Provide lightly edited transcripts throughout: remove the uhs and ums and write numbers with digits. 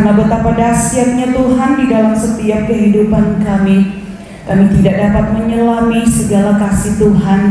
Karena betapa dahsyatnya Tuhan di dalam setiap kehidupan kami. Kami tidak dapat menyelami segala kasih Tuhan.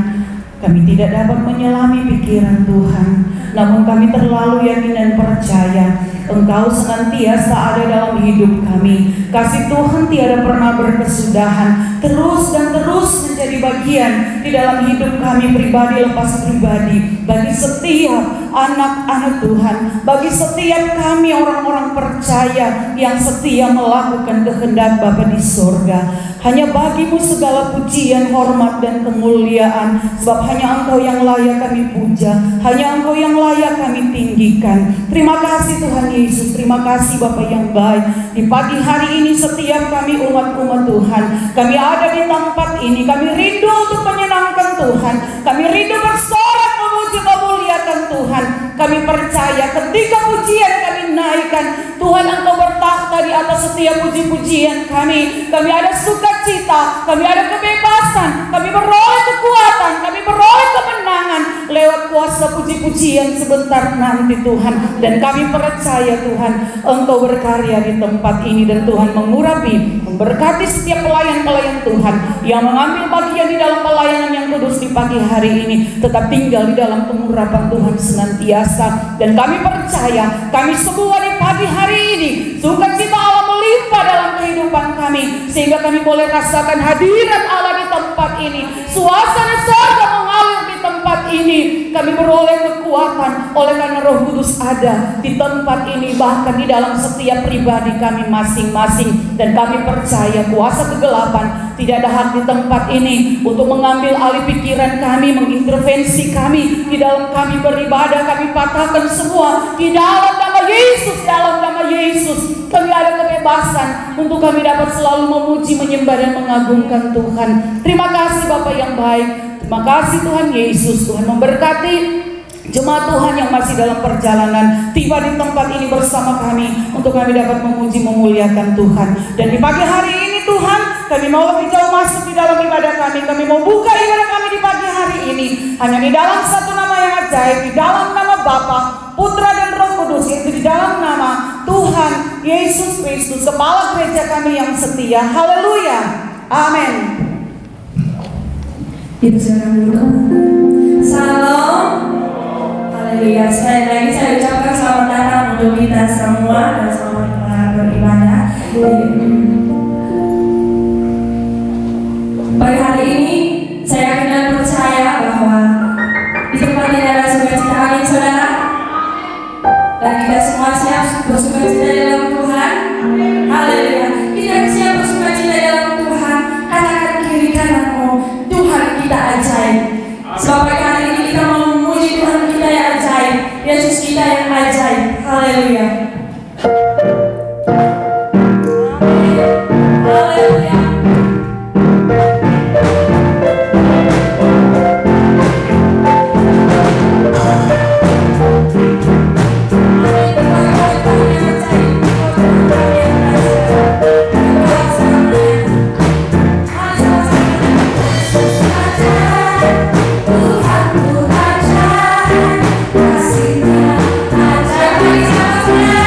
Kami tidak dapat menyelami pikiran Tuhan. Namun kami terlalu yakin dan percaya Engkau senantiasa ada dalam hidup kami. Kasih Tuhan tiada pernah berkesudahan, terus dan terus menjadi bagian di dalam hidup kami pribadi lepas pribadi, bagi setiap anak-anak Tuhan, bagi setiap kami orang-orang percaya yang setia melakukan kehendak Bapa di sorga. Hanya bagimu segala pujian, hormat dan kemuliaan, sebab hanya Engkau yang layak kami puja, hanya Engkau yang layak kami tinggikan. Terima kasih Tuhan Yesus, terima kasih Bapa yang baik. Di pagi hari ini setiap kami umat-umat Tuhan, kami ada di tempat ini, kami rindu untuk menyenangkan Tuhan, kami rindu bersorak memuji memuliakan Tuhan. Kami percaya ketika pujian kami naikkan, Tuhan Engkau bertakhta di atas setiap puji-pujian kami. Kami ada sukacita, kami ada kebebasan, kami beroleh kekuatan, kami beroleh kemenangan lewat kuasa puji-pujian sebentar nanti Tuhan. Dan kami percaya Tuhan Engkau berkarya di tempat ini, dan Tuhan mengurapi, memberkati setiap pelayan-pelayan Tuhan yang mengambil bagian di dalam pelayanan yang kudus di pagi hari ini, tetap tinggal di dalam pengurapan Tuhan senantiasa. Dan kami percaya kami semua di pagi hari ini sukacita Allah melimpah dalam kehidupan kami, sehingga kami boleh rasakan hadirat Allah di tempat ini. Suasana surga mengalir di tempat ini. Kami beroleh kekuatan oleh karena Roh Kudus ada di tempat ini, bahkan di dalam setiap pribadi kami masing-masing. Dan kami percaya kuasa kegelapan tidak ada hak di tempat ini untuk mengambil alih pikiran kami, mengintervensi kami di dalam kami beribadah. Kami patahkan semua di dalam nama Yesus, dalam nama Yesus. Kami ada kebebasan untuk kami dapat selalu memuji, menyembah dan mengagungkan Tuhan. Terima kasih Bapa yang baik. Terima kasih Tuhan Yesus. Tuhan memberkati jemaat Tuhan yang masih dalam perjalanan tiba di tempat ini bersama kami, untuk kami dapat memuji memuliakan Tuhan. Dan di pagi hari ini Tuhan, kami mau lebih jauh masuk di dalam ibadah kami. Kami mau buka ibadah kami di pagi hari ini hanya di dalam satu nama yang ajaib, di dalam nama Bapa, Putra dan Roh Kudus, yaitu di dalam nama Tuhan Yesus Kristus, Kepala Gereja kami yang setia. Haleluya, amin. Itu silakan dulu. Salam. Haleluya. Sekali lagi saya ucapkan selamat datang untuk kita semua dan selamat beribadah. Pada hari ini saya yakin dan percaya bahwa di tempat ini ada sukacita, amin saudara. Dan kita semua siap bersukacita dalam Tuhan. Haleluya. Kita siap bersukacita dalam Tuhan. Katakan kiri kananmu, Tuhan kita ajaib. Sebab pada hari ini kita mau memuji Tuhan kita yang ajaib, Yesus kita yang ajaib. Haleluya. Haleluya. Tuhan ku ajaib, kasih-Nya ajaib.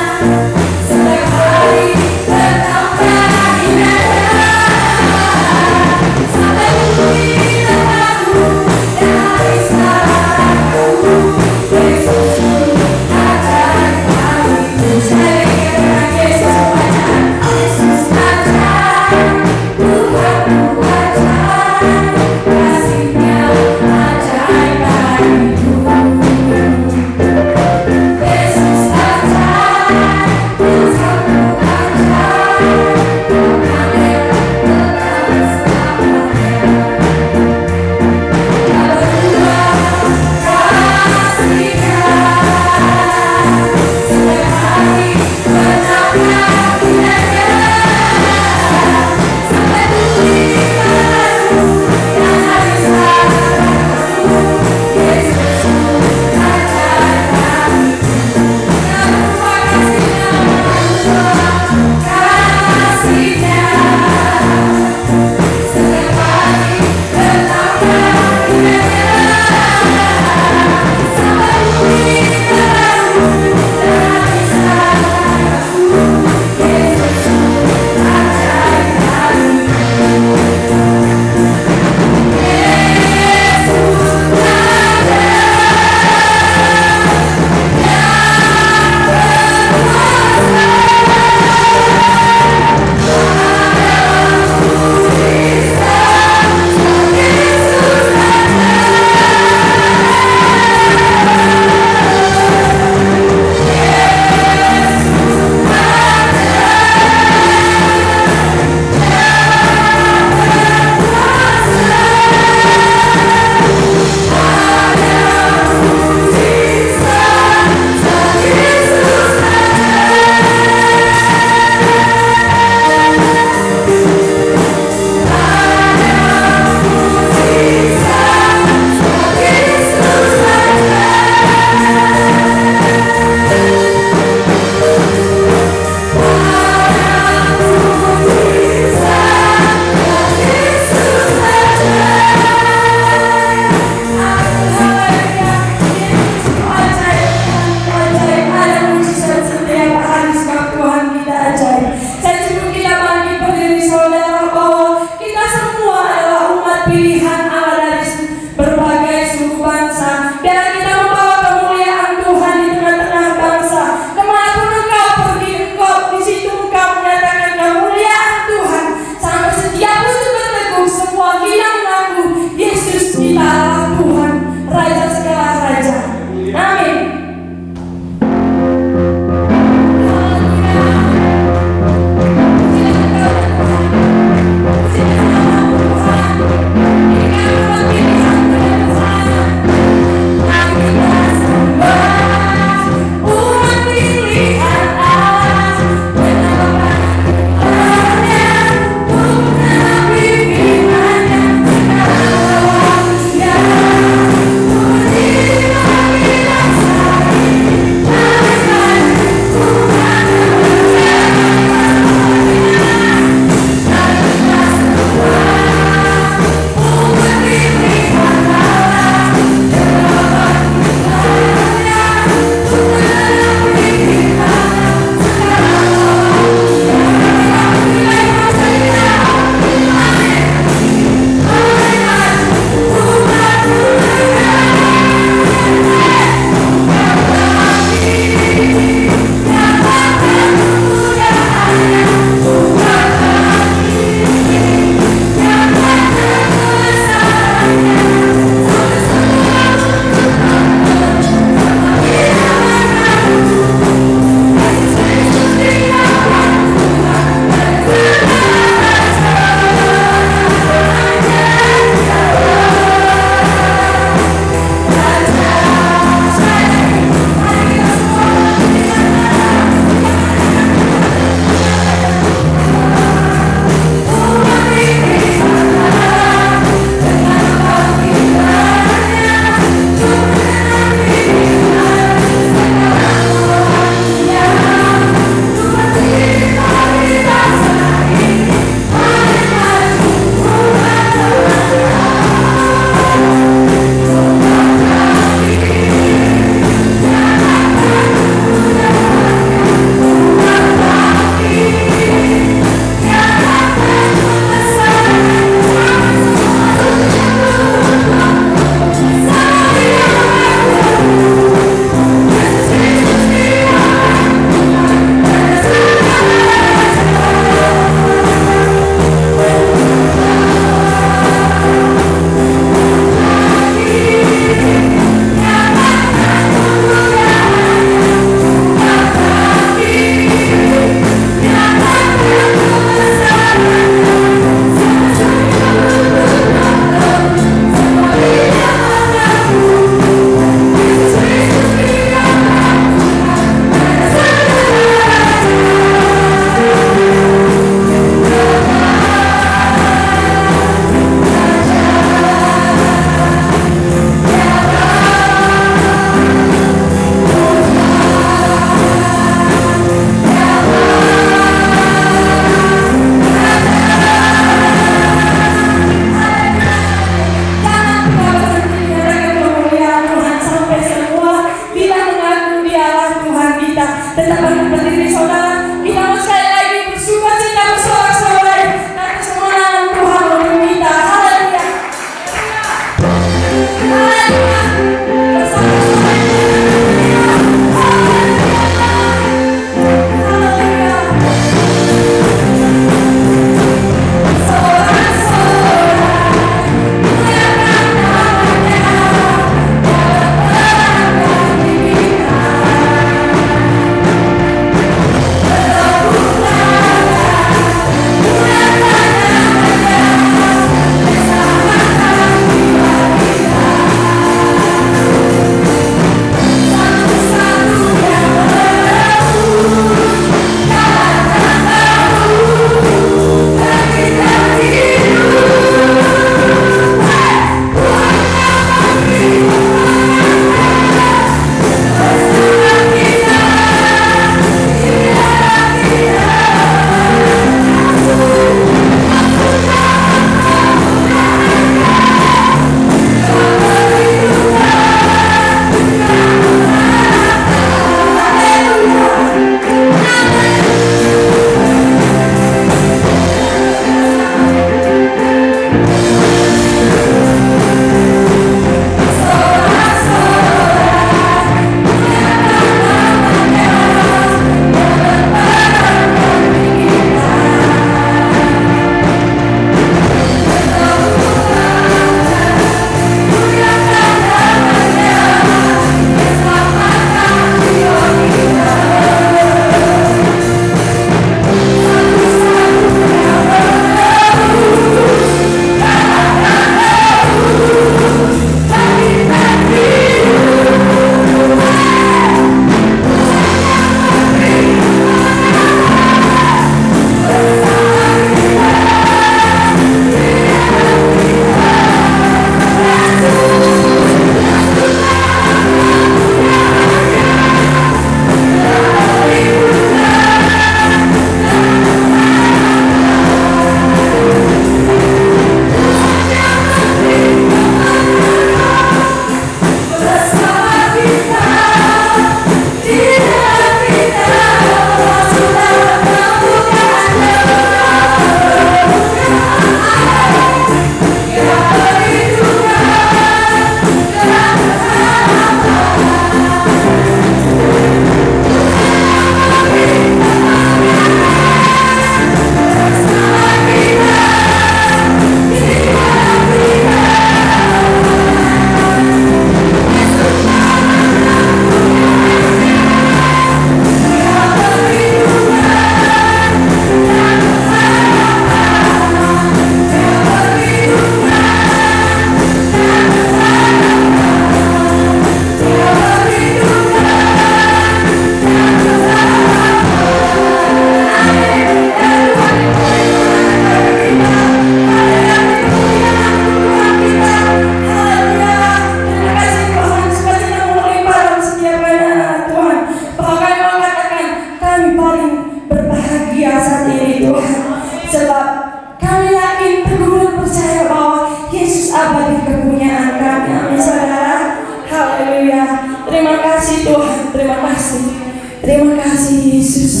Terima kasih Yesus.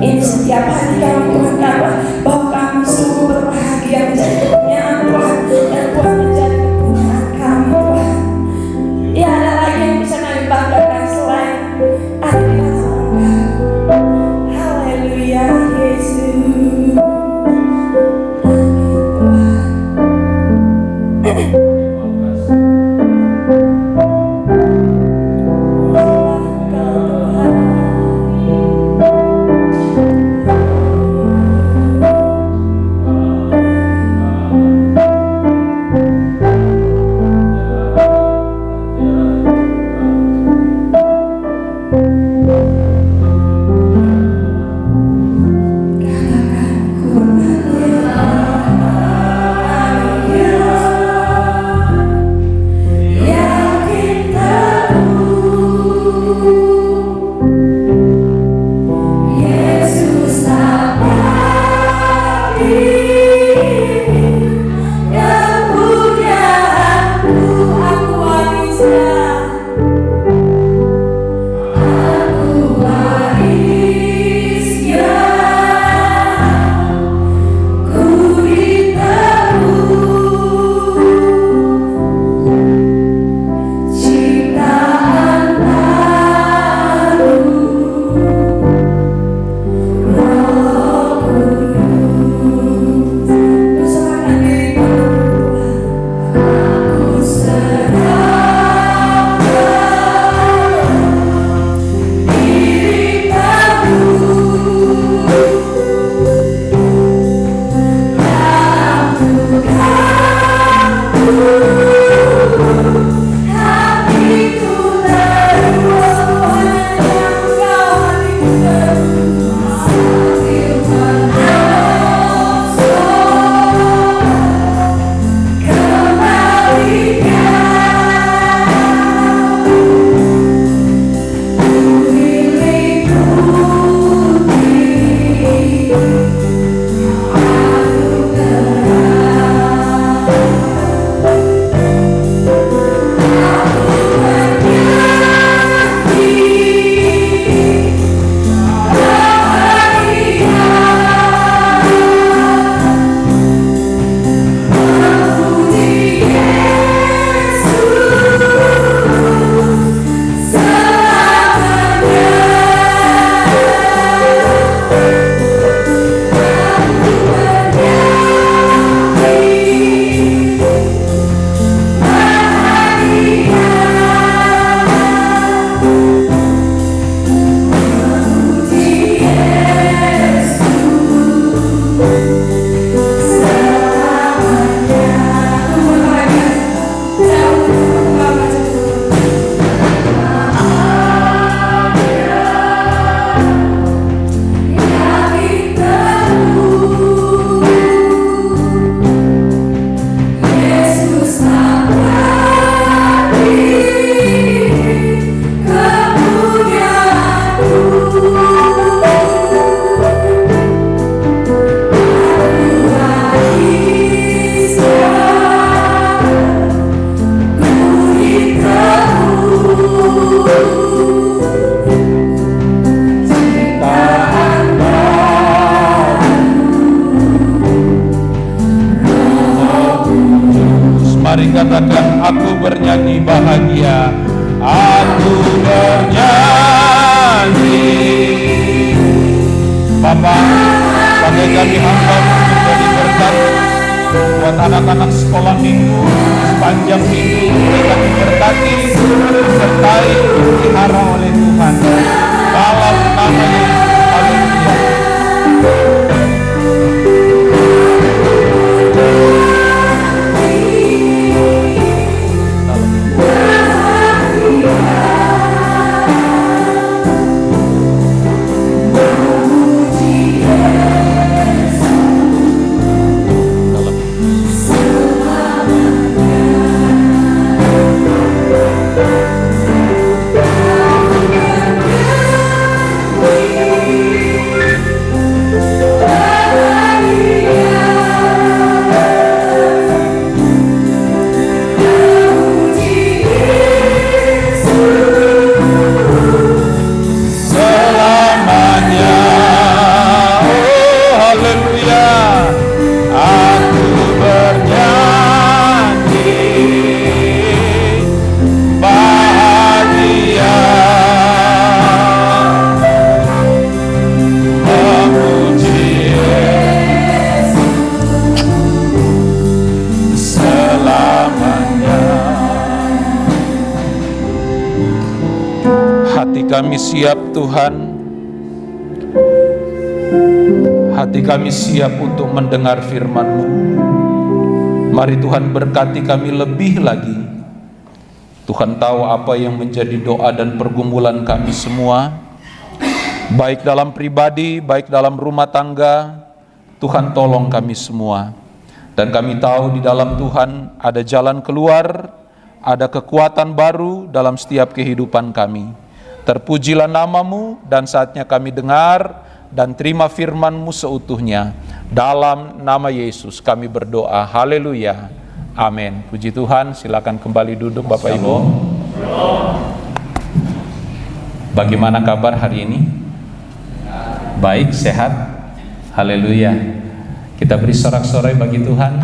Ini setiap hari kami Tuhan dapat bahwa kami sungguh berbahagia menjadi kepunyaan Tuhan, dan Tuhan menjadi kepunyaan kami Tuhan. Ya, ada lagi yang bisa kami banggakan selain ada di dalam Engkau. Haleluya Yesus. Mari katakan, aku bernyanyi bahagia, aku bernyanyi. Bapa, pakai kami hamba-Mu menjadi berkat buat anak-anak sekolah minggu, sepanjang minggu mereka diberkati, disertai, dipelihara oleh Tuhan. Dalam nama Yesus, haleluya. Yeah. siap Tuhan, hati kami siap untuk mendengar firman-Mu. Mari Tuhan berkati kami lebih lagi. Tuhan tahu apa yang menjadi doa dan pergumulan kami semua, baik dalam pribadi, baik dalam rumah tangga. Tuhan tolong kami semua. Dan kami tahu di dalam Tuhan ada jalan keluar, ada kekuatan baru dalam setiap kehidupan kami. Terpujilah nama-Mu, dan saatnya kami dengar dan terima firman-Mu seutuhnya. Dalam nama Yesus kami berdoa. Haleluya. Amin. Puji Tuhan. Silakan kembali duduk Bapak Ibu. Bagaimana kabar hari ini? Baik, sehat. Haleluya. Kita beri sorak-sorai bagi Tuhan.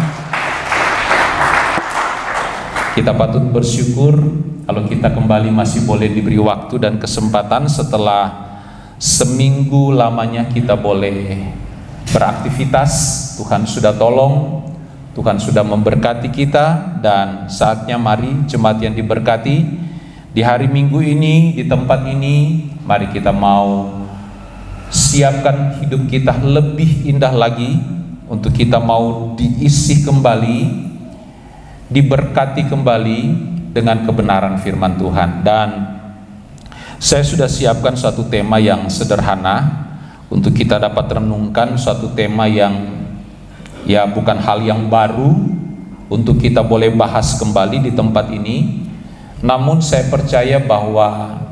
Kita patut bersyukur kalau kita kembali masih boleh diberi waktu dan kesempatan setelah seminggu lamanya kita boleh beraktivitas. Tuhan sudah tolong, Tuhan sudah memberkati kita, dan saatnya mari jemaat yang diberkati di hari Minggu ini, di tempat ini, mari kita mau siapkan hidup kita lebih indah lagi, untuk kita mau diisi kembali, diberkati kembali dengan kebenaran firman Tuhan. Dan saya sudah siapkan suatu tema yang sederhana untuk kita dapat renungkan, suatu tema yang ya bukan hal yang baru untuk kita boleh bahas kembali di tempat ini. Namun saya percaya bahwa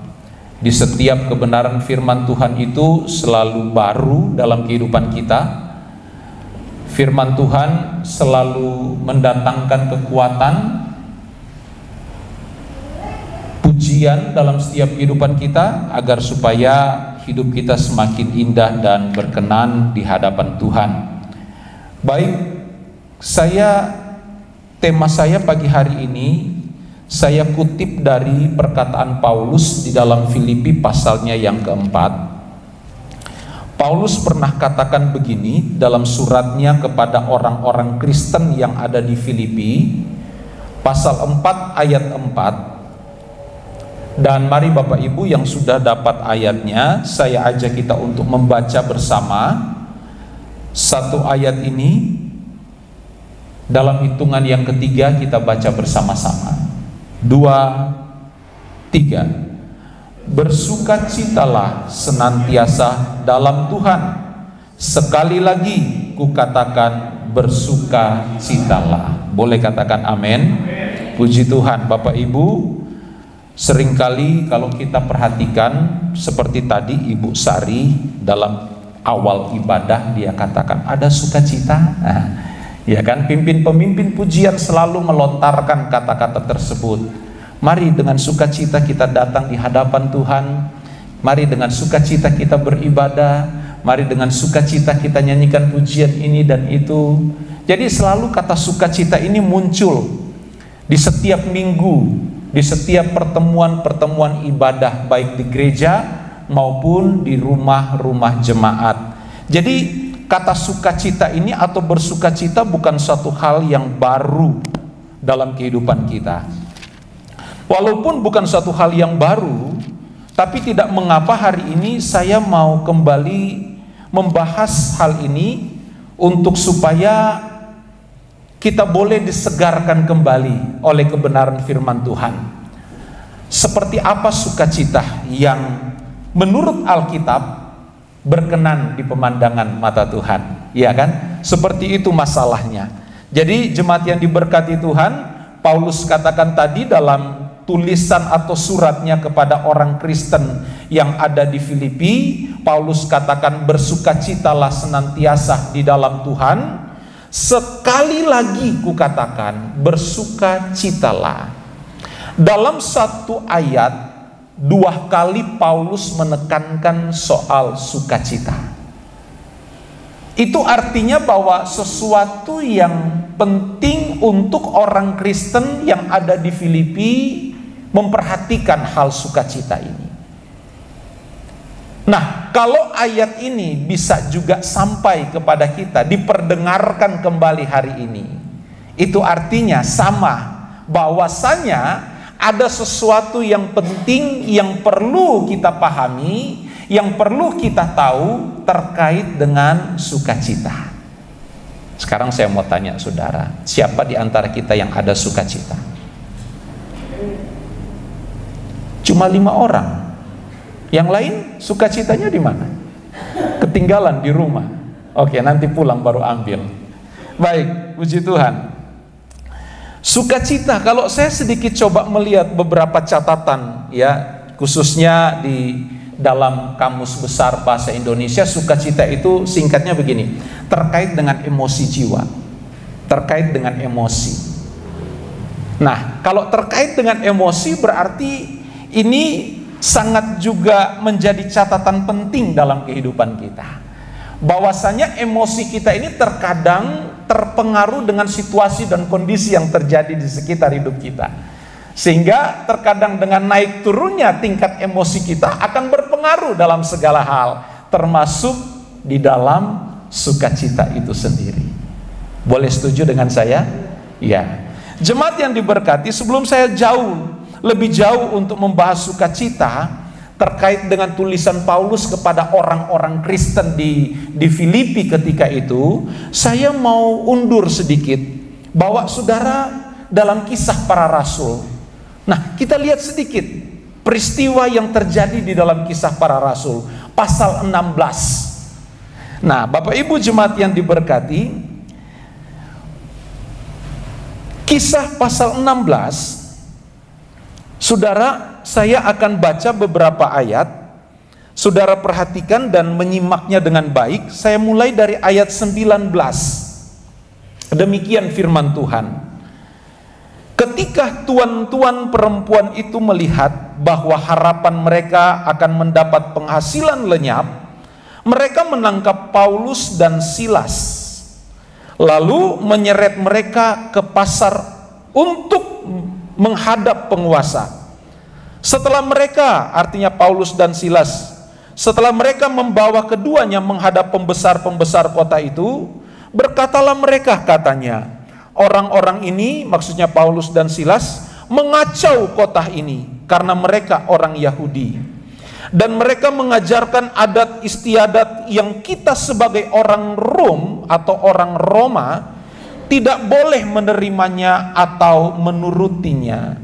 di setiap kebenaran firman Tuhan itu selalu baru dalam kehidupan kita. Firman Tuhan selalu mendatangkan kekuatan, pujian dalam setiap kehidupan kita, agar supaya hidup kita semakin indah dan berkenan di hadapan Tuhan. Baik, tema saya pagi hari ini, saya kutip dari perkataan Paulus di dalam Filipi pasalnya yang keempat. Paulus pernah katakan begini dalam suratnya kepada orang-orang Kristen yang ada di Filipi, pasal 4 ayat 4. Dan mari Bapak Ibu yang sudah dapat ayatnya, saya ajak kita untuk membaca bersama satu ayat ini. Dalam hitungan yang ketiga kita baca bersama-sama. 2, 3. Bersukacitalah senantiasa dalam Tuhan. Sekali lagi kukatakan, bersukacitalah. Boleh katakan amin? Puji Tuhan. Bapak Ibu, seringkali kalau kita perhatikan seperti tadi Ibu Sari dalam awal ibadah dia katakan ada sukacita. Ya kan, pemimpin pujian selalu melontarkan kata-kata tersebut. Mari dengan sukacita kita datang di hadapan Tuhan. Mari dengan sukacita kita beribadah. Mari dengan sukacita kita nyanyikan pujian ini dan itu. Jadi selalu kata sukacita ini muncul di setiap minggu, di setiap pertemuan-pertemuan ibadah, baik di gereja maupun di rumah-rumah jemaat. Jadi kata sukacita ini atau bersukacita bukan suatu hal yang baru dalam kehidupan kita. Walaupun bukan suatu hal yang baru, tapi tidak mengapa hari ini saya mau kembali membahas hal ini untuk supaya kita boleh disegarkan kembali oleh kebenaran firman Tuhan. Seperti apa sukacita yang menurut Alkitab berkenan di pemandangan mata Tuhan, ya kan? Seperti itu masalahnya. Jadi jemaat yang diberkati Tuhan, Paulus katakan tadi dalam tulisan atau suratnya kepada orang Kristen yang ada di Filipi, Paulus katakan bersukacitalah senantiasa di dalam Tuhan. Sekali lagi kukatakan, bersukacitalah. Dalam satu ayat 2 kali Paulus menekankan soal sukacita. Itu artinya bahwa sesuatu yang penting untuk orang Kristen yang ada di Filipi memperhatikan hal sukacita ini. Nah, kalau ayat ini bisa juga sampai kepada kita, diperdengarkan kembali hari ini, itu artinya sama, bahwasanya ada sesuatu yang penting yang perlu kita pahami, yang perlu kita tahu terkait dengan sukacita. Sekarang saya mau tanya saudara, siapa di antara kita yang ada sukacita? Cuma 5 orang. Yang lain sukacitanya di mana? Ketinggalan di rumah. Oke, nanti pulang baru ambil. Baik, puji Tuhan. Sukacita, kalau saya sedikit coba melihat beberapa catatan ya, khususnya di dalam Kamus Besar Bahasa Indonesia, sukacita itu singkatnya begini, terkait dengan emosi jiwa, terkait dengan emosi. Nah, kalau terkait dengan emosi berarti ini sangat juga menjadi catatan penting dalam kehidupan kita. Bahwasanya emosi kita ini terkadang terpengaruh dengan situasi dan kondisi yang terjadi di sekitar hidup kita, sehingga terkadang dengan naik turunnya tingkat emosi kita akan berpengaruh dalam segala hal, termasuk di dalam sukacita itu sendiri. Boleh setuju dengan saya? Ya. Jemaat yang diberkati, sebelum saya lebih jauh untuk membahas sukacita terkait dengan tulisan Paulus kepada orang-orang Kristen di Filipi ketika itu, saya mau undur sedikit, bawa saudara dalam Kisah Para Rasul. Nah, kita lihat sedikit peristiwa yang terjadi di dalam Kisah Para Rasul, pasal 16. Nah, Bapak Ibu jemaat yang diberkati, Kisah pasal 16, saudara, saya akan baca beberapa ayat. Saudara perhatikan dan menyimaknya dengan baik. Saya mulai dari ayat 19. Demikian firman Tuhan. Ketika tuan-tuan perempuan itu melihat bahwa harapan mereka akan mendapat penghasilan lenyap, mereka menangkap Paulus dan Silas, lalu menyeret mereka ke pasar untuk menghadap penguasa. Setelah mereka, artinya Paulus dan Silas, setelah mereka membawa keduanya menghadap pembesar-pembesar kota itu, berkatalah mereka, katanya, orang-orang ini, maksudnya Paulus dan Silas, mengacau kota ini karena mereka orang Yahudi, dan mereka mengajarkan adat istiadat yang kita sebagai orang Rom atau orang Roma tidak boleh menerimanya atau menurutinya.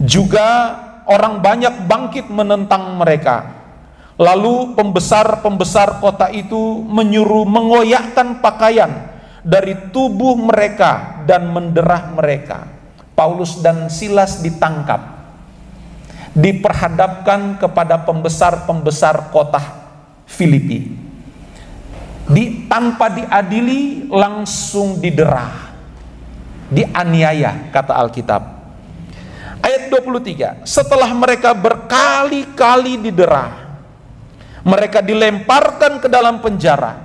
Juga orang banyak bangkit menentang mereka. Lalu pembesar-pembesar kota itu menyuruh mengoyakkan pakaian dari tubuh mereka dan menderah mereka. Paulus dan Silas ditangkap, diperhadapkan kepada pembesar-pembesar kota Filipi. Tanpa diadili, langsung diderah, dianiaya, kata Alkitab. Ayat 23, setelah mereka berkali-kali diderah, mereka dilemparkan ke dalam penjara.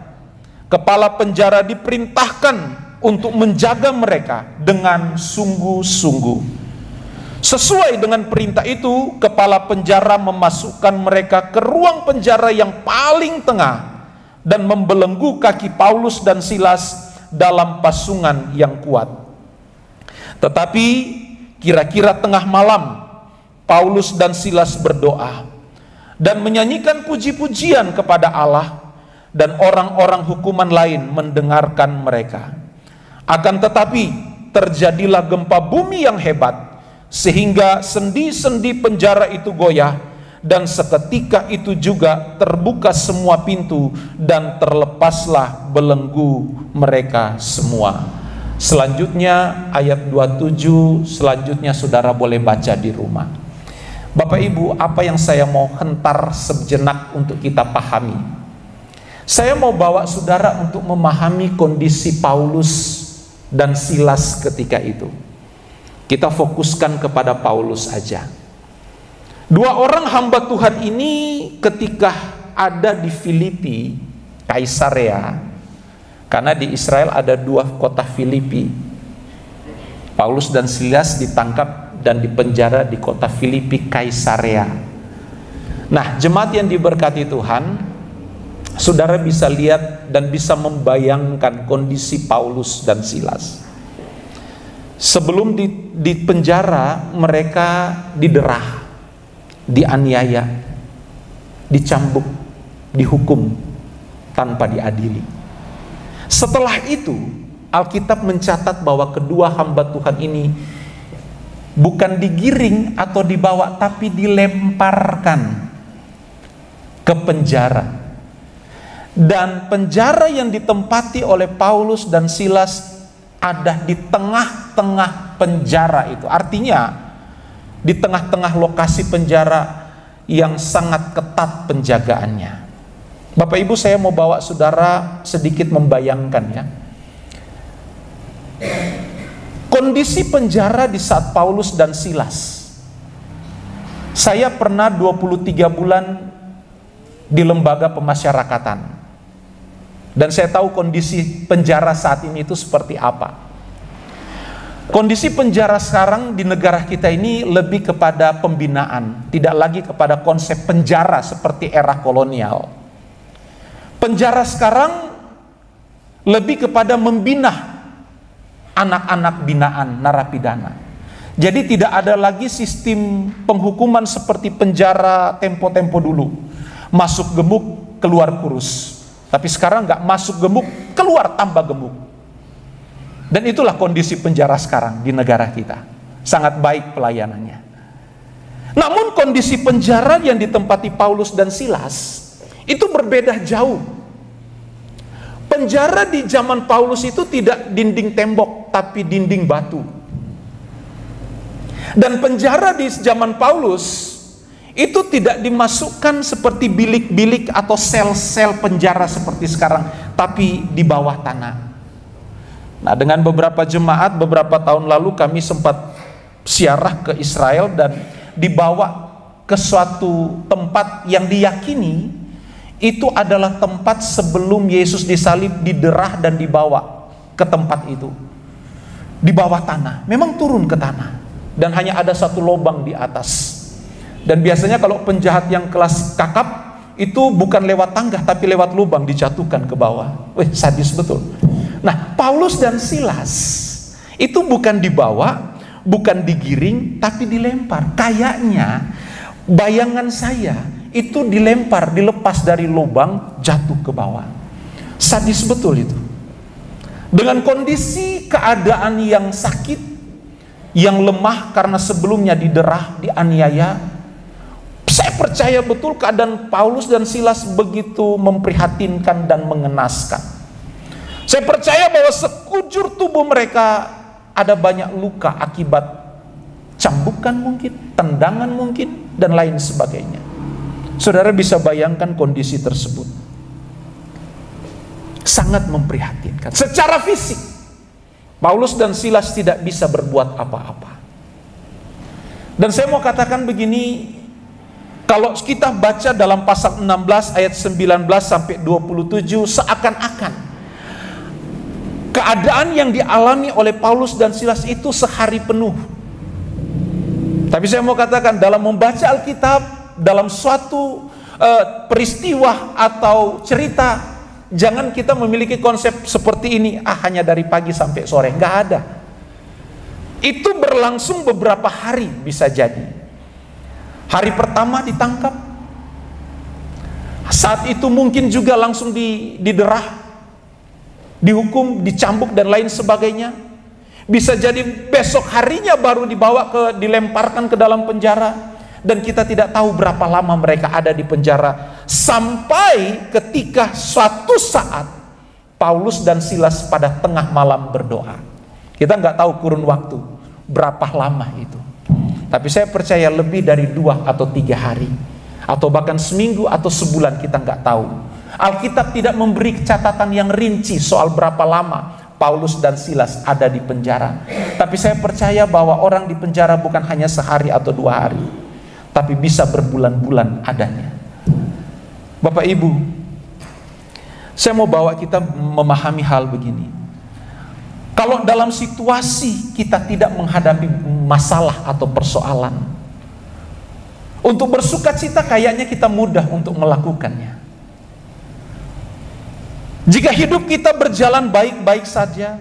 Kepala penjara diperintahkan untuk menjaga mereka dengan sungguh-sungguh. Sesuai dengan perintah itu, kepala penjara memasukkan mereka ke ruang penjara yang paling tengah dan membelenggu kaki Paulus dan Silas dalam pasungan yang kuat. Tetapi kira-kira tengah malam, Paulus dan Silas berdoa dan menyanyikan puji-pujian kepada Allah, dan orang-orang hukuman lain mendengarkan mereka. Akan tetapi terjadilah gempa bumi yang hebat, sehingga sendi-sendi penjara itu goyah, dan seketika itu juga terbuka semua pintu dan terlepaslah belenggu mereka semua. Selanjutnya ayat 27, selanjutnya saudara boleh baca di rumah. Bapak Ibu, apa yang saya mau hentar sejenak untuk kita pahami, saya mau bawa saudara untuk memahami kondisi Paulus dan Silas ketika itu. Kita fokuskan kepada Paulus aja. Dua orang hamba Tuhan ini ketika ada di Filipi, Kaisarea, karena di Israel ada 2 kota Filipi. Paulus dan Silas ditangkap dan dipenjara di kota Filipi, Kaisarea. Nah, jemaat yang diberkati Tuhan, saudara bisa lihat dan bisa membayangkan kondisi Paulus dan Silas. Sebelum di penjara, mereka diderah, dianiaya, dicambuk, dihukum tanpa diadili. Setelah itu, Alkitab mencatat bahwa kedua hamba Tuhan ini bukan digiring atau dibawa, tapi dilemparkan ke penjara. Dan penjara yang ditempati oleh Paulus dan Silas ada di tengah-tengah penjara itu. Artinya di tengah-tengah lokasi penjara yang sangat ketat penjagaannya. Bapak Ibu, saya mau bawa saudara sedikit membayangkan ya. Kondisi penjara di saat Paulus dan Silas. Saya pernah 23 bulan di lembaga pemasyarakatan. Dan saya tahu kondisi penjara saat ini itu seperti apa. Kondisi penjara sekarang di negara kita ini lebih kepada pembinaan, tidak lagi kepada konsep penjara seperti era kolonial. Penjara sekarang lebih kepada membina anak-anak binaan narapidana. Jadi tidak ada lagi sistem penghukuman seperti penjara tempo-tempo dulu. Masuk gemuk, keluar kurus. Tapi sekarang nggak masuk gemuk, keluar tambah gemuk. Dan itulah kondisi penjara sekarang di negara kita. Sangat baik pelayanannya. Namun kondisi penjara yang ditempati Paulus dan Silas itu berbeda jauh. Penjara di zaman Paulus itu tidak dinding tembok, tapi dinding batu. Dan penjara di zaman Paulus itu tidak dimasukkan seperti bilik-bilik atau sel-sel penjara seperti sekarang, tapi di bawah tanah. Nah, dengan beberapa jemaat beberapa tahun lalu kami sempat ziarah ke Israel dan dibawa ke suatu tempat yang diyakini itu adalah tempat sebelum Yesus disalib, diderah dan dibawa ke tempat itu. Di bawah tanah, memang turun ke tanah dan hanya ada satu lubang di atas. Dan biasanya kalau penjahat yang kelas kakap itu bukan lewat tangga tapi lewat lubang dijatuhkan ke bawah. Wih, sadis betul. Nah, Paulus dan Silas itu bukan dibawa, bukan digiring, tapi dilempar. Kayaknya bayangan saya itu dilempar, dilepas dari lubang, jatuh ke bawah. Sadis betul itu. Dengan kondisi keadaan yang sakit, yang lemah karena sebelumnya diderah, dianiaya. Saya percaya betul keadaan Paulus dan Silas begitu memprihatinkan dan mengenaskan. Saya percaya bahwa sekujur tubuh mereka ada banyak luka akibat cambukan mungkin, tendangan mungkin, dan lain sebagainya. Saudara bisa bayangkan kondisi tersebut. Sangat memprihatinkan. Secara fisik, Paulus dan Silas tidak bisa berbuat apa-apa. Dan saya mau katakan begini, kalau kita baca dalam pasal 16 ayat 19 sampai 27, seakan-akan keadaan yang dialami oleh Paulus dan Silas itu sehari penuh. Tapi saya mau katakan, dalam membaca Alkitab, dalam suatu peristiwa atau cerita, jangan kita memiliki konsep seperti ini, hanya dari pagi sampai sore. Nggak ada. Itu berlangsung beberapa hari bisa jadi. Hari pertama ditangkap, saat itu mungkin juga langsung diderah, dihukum, dicambuk dan lain sebagainya. Bisa jadi besok harinya baru dilemparkan ke dalam penjara. Dan kita tidak tahu berapa lama mereka ada di penjara, sampai ketika suatu saat Paulus dan Silas pada tengah malam berdoa. Kita nggak tahu kurun waktu berapa lama itu, tapi saya percaya lebih dari 2 atau 3 hari, atau bahkan seminggu atau sebulan, kita nggak tahu. Alkitab tidak memberi catatan yang rinci soal berapa lama Paulus dan Silas ada di penjara. Tapi saya percaya bahwa orang di penjara bukan hanya sehari atau 2 hari, tapi bisa berbulan-bulan adanya. Bapak Ibu, saya mau bawa kita memahami hal begini. Kalau dalam situasi kita tidak menghadapi masalah atau persoalan, untuk bersukacita kayaknya kita mudah untuk melakukannya. Jika hidup kita berjalan baik-baik saja,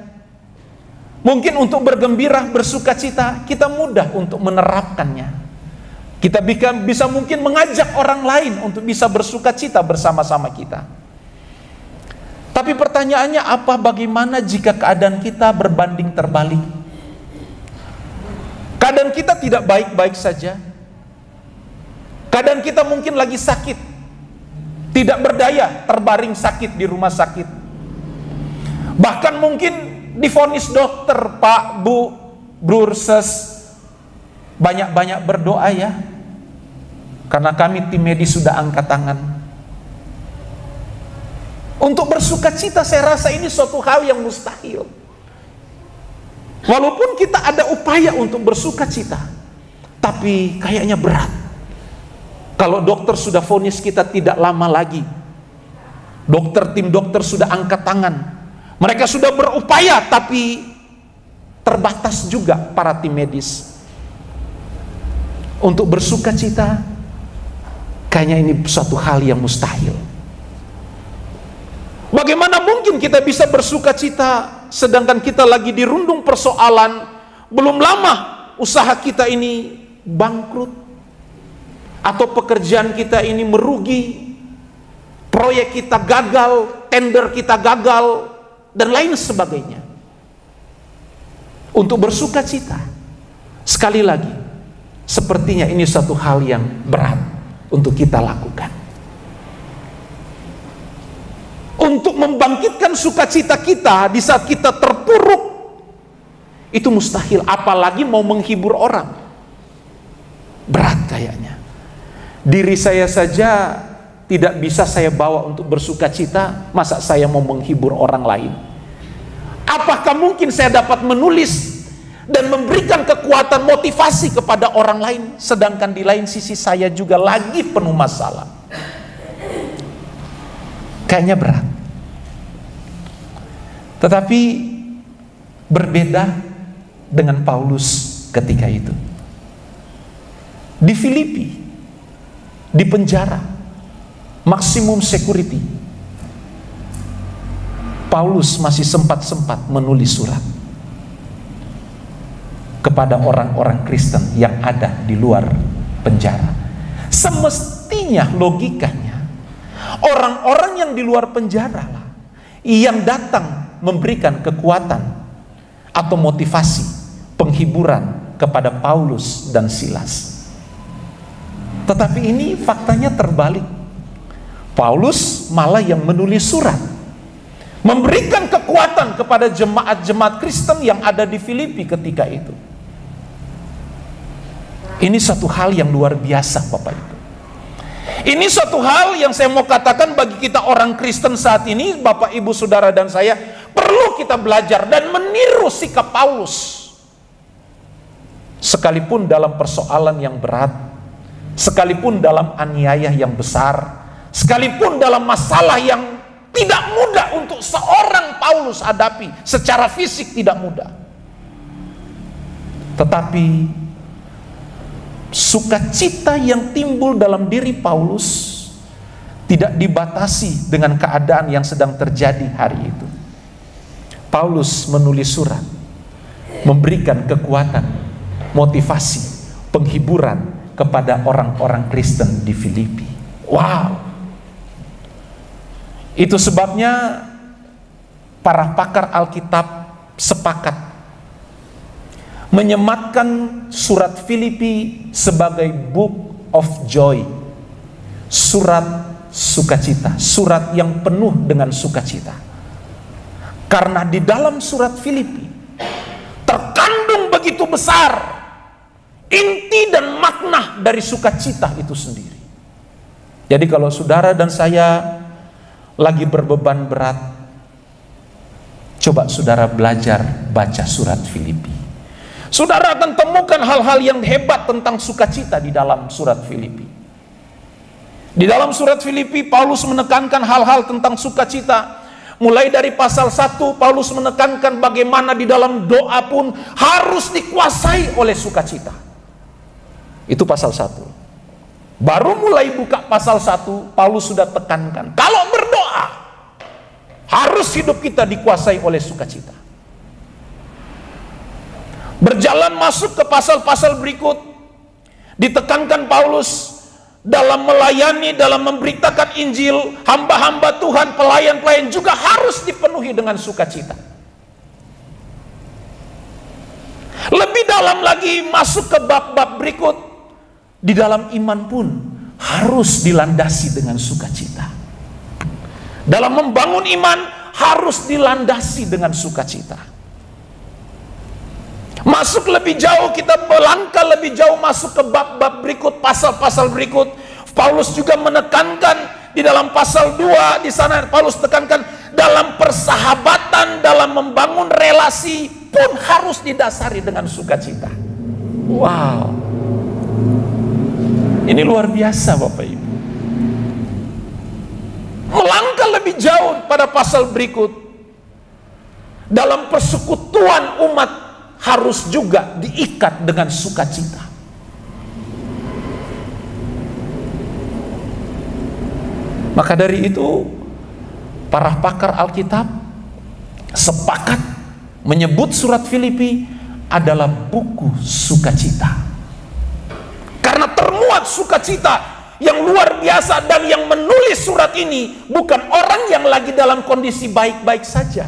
Mungkin untuk bergembira, bersukacita, kita mudah untuk menerapkannya. Kita bisa mungkin mengajak orang lain untuk bisa bersukacita bersama-sama kita. Tapi pertanyaannya apa, bagaimana jika keadaan kita berbanding terbalik? Keadaan kita tidak baik-baik saja. Keadaan kita mungkin lagi sakit, tidak berdaya, terbaring sakit di rumah sakit. Bahkan mungkin divonis dokter, Pak, Bu, Brurses, banyak-banyak berdoa ya. Karena kami tim medis sudah angkat tangan. Untuk bersukacita saya rasa ini suatu hal yang mustahil. Walaupun kita ada upaya untuk bersukacita, tapi kayaknya berat. Kalau dokter sudah vonis kita tidak lama lagi, tim dokter sudah angkat tangan, mereka sudah berupaya, tapi terbatas juga para tim medis. Untuk bersukacita, kayaknya ini suatu hal yang mustahil. Bagaimana mungkin kita bisa bersukacita sedangkan kita lagi dirundung persoalan, belum lama usaha kita ini bangkrut, atau pekerjaan kita ini merugi, proyek kita gagal, tender kita gagal, dan lain sebagainya. Untuk bersukacita, sekali lagi, sepertinya ini satu hal yang berat untuk kita lakukan. Untuk membangkitkan sukacita kita di saat kita terpuruk, itu mustahil. Apalagi mau menghibur orang, berat kayaknya. Diri saya saja tidak bisa saya bawa untuk bersukacita, masa saya mau menghibur orang lain? Apakah mungkin saya dapat menulis dan memberikan kekuatan motivasi kepada orang lain, sedangkan di lain sisi saya juga lagi penuh masalah? Kayaknya berat. Tetapi berbeda dengan Paulus ketika itu. Di Filipi, di penjara, maksimum security, Paulus masih sempat menulis surat kepada orang-orang Kristen yang ada di luar penjara. Semestinya logikanya, orang-orang yang di luar penjara lah yang datang memberikan kekuatan atau motivasi, penghiburan kepada Paulus dan Silas. Tetapi ini faktanya terbalik. Paulus malah yang menulis surat, memberikan kekuatan kepada jemaat-jemaat Kristen yang ada di Filipi ketika itu. Ini satu hal yang luar biasa, Bapak Ibu. Ini suatu hal yang saya mau katakan bagi kita orang Kristen saat ini, Bapak, Ibu, Saudara, dan saya, perlu kita belajar dan meniru sikap Paulus. Sekalipun dalam persoalan yang berat, sekalipun dalam aniaya yang besar, sekalipun dalam masalah yang tidak mudah untuk seorang Paulus hadapi, secara fisik tidak mudah. Tetapi sukacita yang timbul dalam diri Paulus tidak dibatasi dengan keadaan yang sedang terjadi hari itu. Paulus menulis surat, memberikan kekuatan, motivasi, penghiburan kepada orang-orang Kristen di Filipi. Wow! Itu sebabnya para pakar Alkitab sepakat menyematkan surat Filipi sebagai book of joy, surat sukacita, surat yang penuh dengan sukacita. Karena di dalam surat Filipi terkandung begitu besar inti dan makna dari sukacita itu sendiri. Jadi kalau saudara dan saya lagi berbeban berat, coba saudara belajar baca surat Filipi. Saudara akan temukan hal-hal yang hebat tentang sukacita di dalam surat Filipi. Di dalam surat Filipi, Paulus menekankan hal-hal tentang sukacita. Mulai dari pasal 1, Paulus menekankan bagaimana di dalam doa pun harus dikuasai oleh sukacita. Itu pasal 1. Baru mulai buka pasal 1, Paulus sudah tekankan, kalau berdoa harus hidup kita dikuasai oleh sukacita. Berjalan masuk ke pasal-pasal berikut, ditekankan Paulus dalam melayani, dalam memberitakan Injil, hamba-hamba Tuhan, pelayan-pelayan juga harus dipenuhi dengan sukacita. Lebih dalam lagi masuk ke bab-bab berikut, di dalam iman pun harus dilandasi dengan sukacita. Dalam membangun iman harus dilandasi dengan sukacita. Masuk lebih jauh, kita melangkah lebih jauh masuk ke bab-bab berikut, pasal-pasal berikut. Paulus juga menekankan di dalam pasal 2, di sana Paulus tekankan dalam persahabatan, dalam membangun relasi pun harus didasari dengan sukacita. Wow. Ini luar biasa Bapak Ibu. Melangkah lebih jauh pada pasal berikut, dalam persekutuan umat harus juga diikat dengan sukacita. Maka dari itu, para pakar Alkitab sepakat menyebut surat Filipi adalah buku sukacita. Karena termuat sukacita yang luar biasa, dan yang menulis surat ini bukan orang yang lagi dalam kondisi baik-baik saja.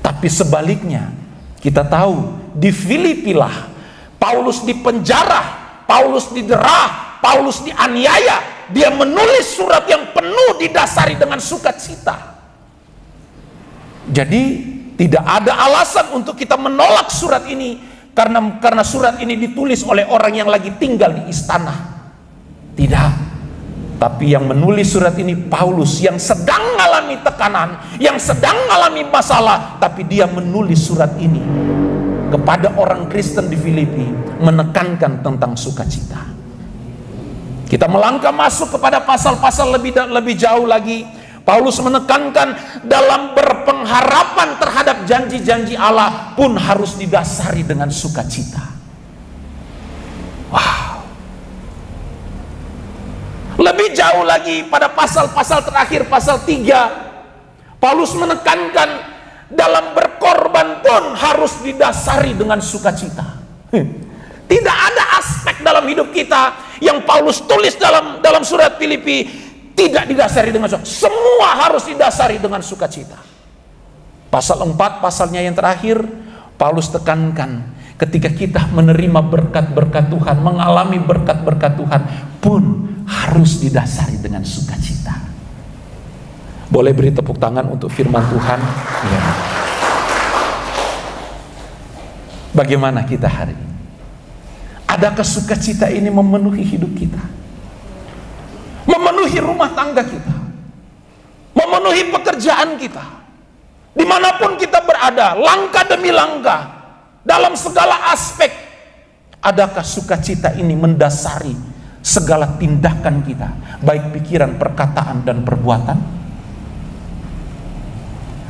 Tapi sebaliknya, kita tahu di Filipi lah Paulus dipenjara, Paulus diderah, Paulus dianiaya. Dia menulis surat yang penuh didasari dengan sukacita. Jadi tidak ada alasan untuk kita menolak surat ini, karena surat ini ditulis oleh orang yang lagi tinggal di istana. Tidak. Tapi yang menulis surat ini Paulus, yang sedang mengalami tekanan, yang sedang mengalami masalah, tapi dia menulis surat ini kepada orang Kristen di Filipi, menekankan tentang sukacita. Kita melangkah masuk kepada pasal-pasal lebih jauh lagi. Paulus menekankan dalam berpengharapan terhadap janji-janji Allah pun harus didasari dengan sukacita. Wow. Lebih jauh lagi pada pasal-pasal terakhir, pasal 3, Paulus menekankan dalam berkorban pun harus didasari dengan sukacita. Tidak ada aspek dalam hidup kita yang Paulus tulis dalam surat Filipi tidak didasari dengan sukacita. Semua harus didasari dengan sukacita. Pasal 4, pasalnya yang terakhir, Paulus tekankan ketika kita menerima berkat-berkat Tuhan, mengalami berkat-berkat Tuhan pun harus didasari dengan sukacita. Boleh beri tepuk tangan untuk firman Tuhan? Ya. Bagaimana kita hari ini? Adakah sukacita ini memenuhi hidup kita? Memenuhi rumah tangga kita? Memenuhi pekerjaan kita? Dimanapun kita berada, langkah demi langkah, dalam segala aspek, adakah sukacita ini mendasari segala tindakan kita, baik pikiran, perkataan, dan perbuatan?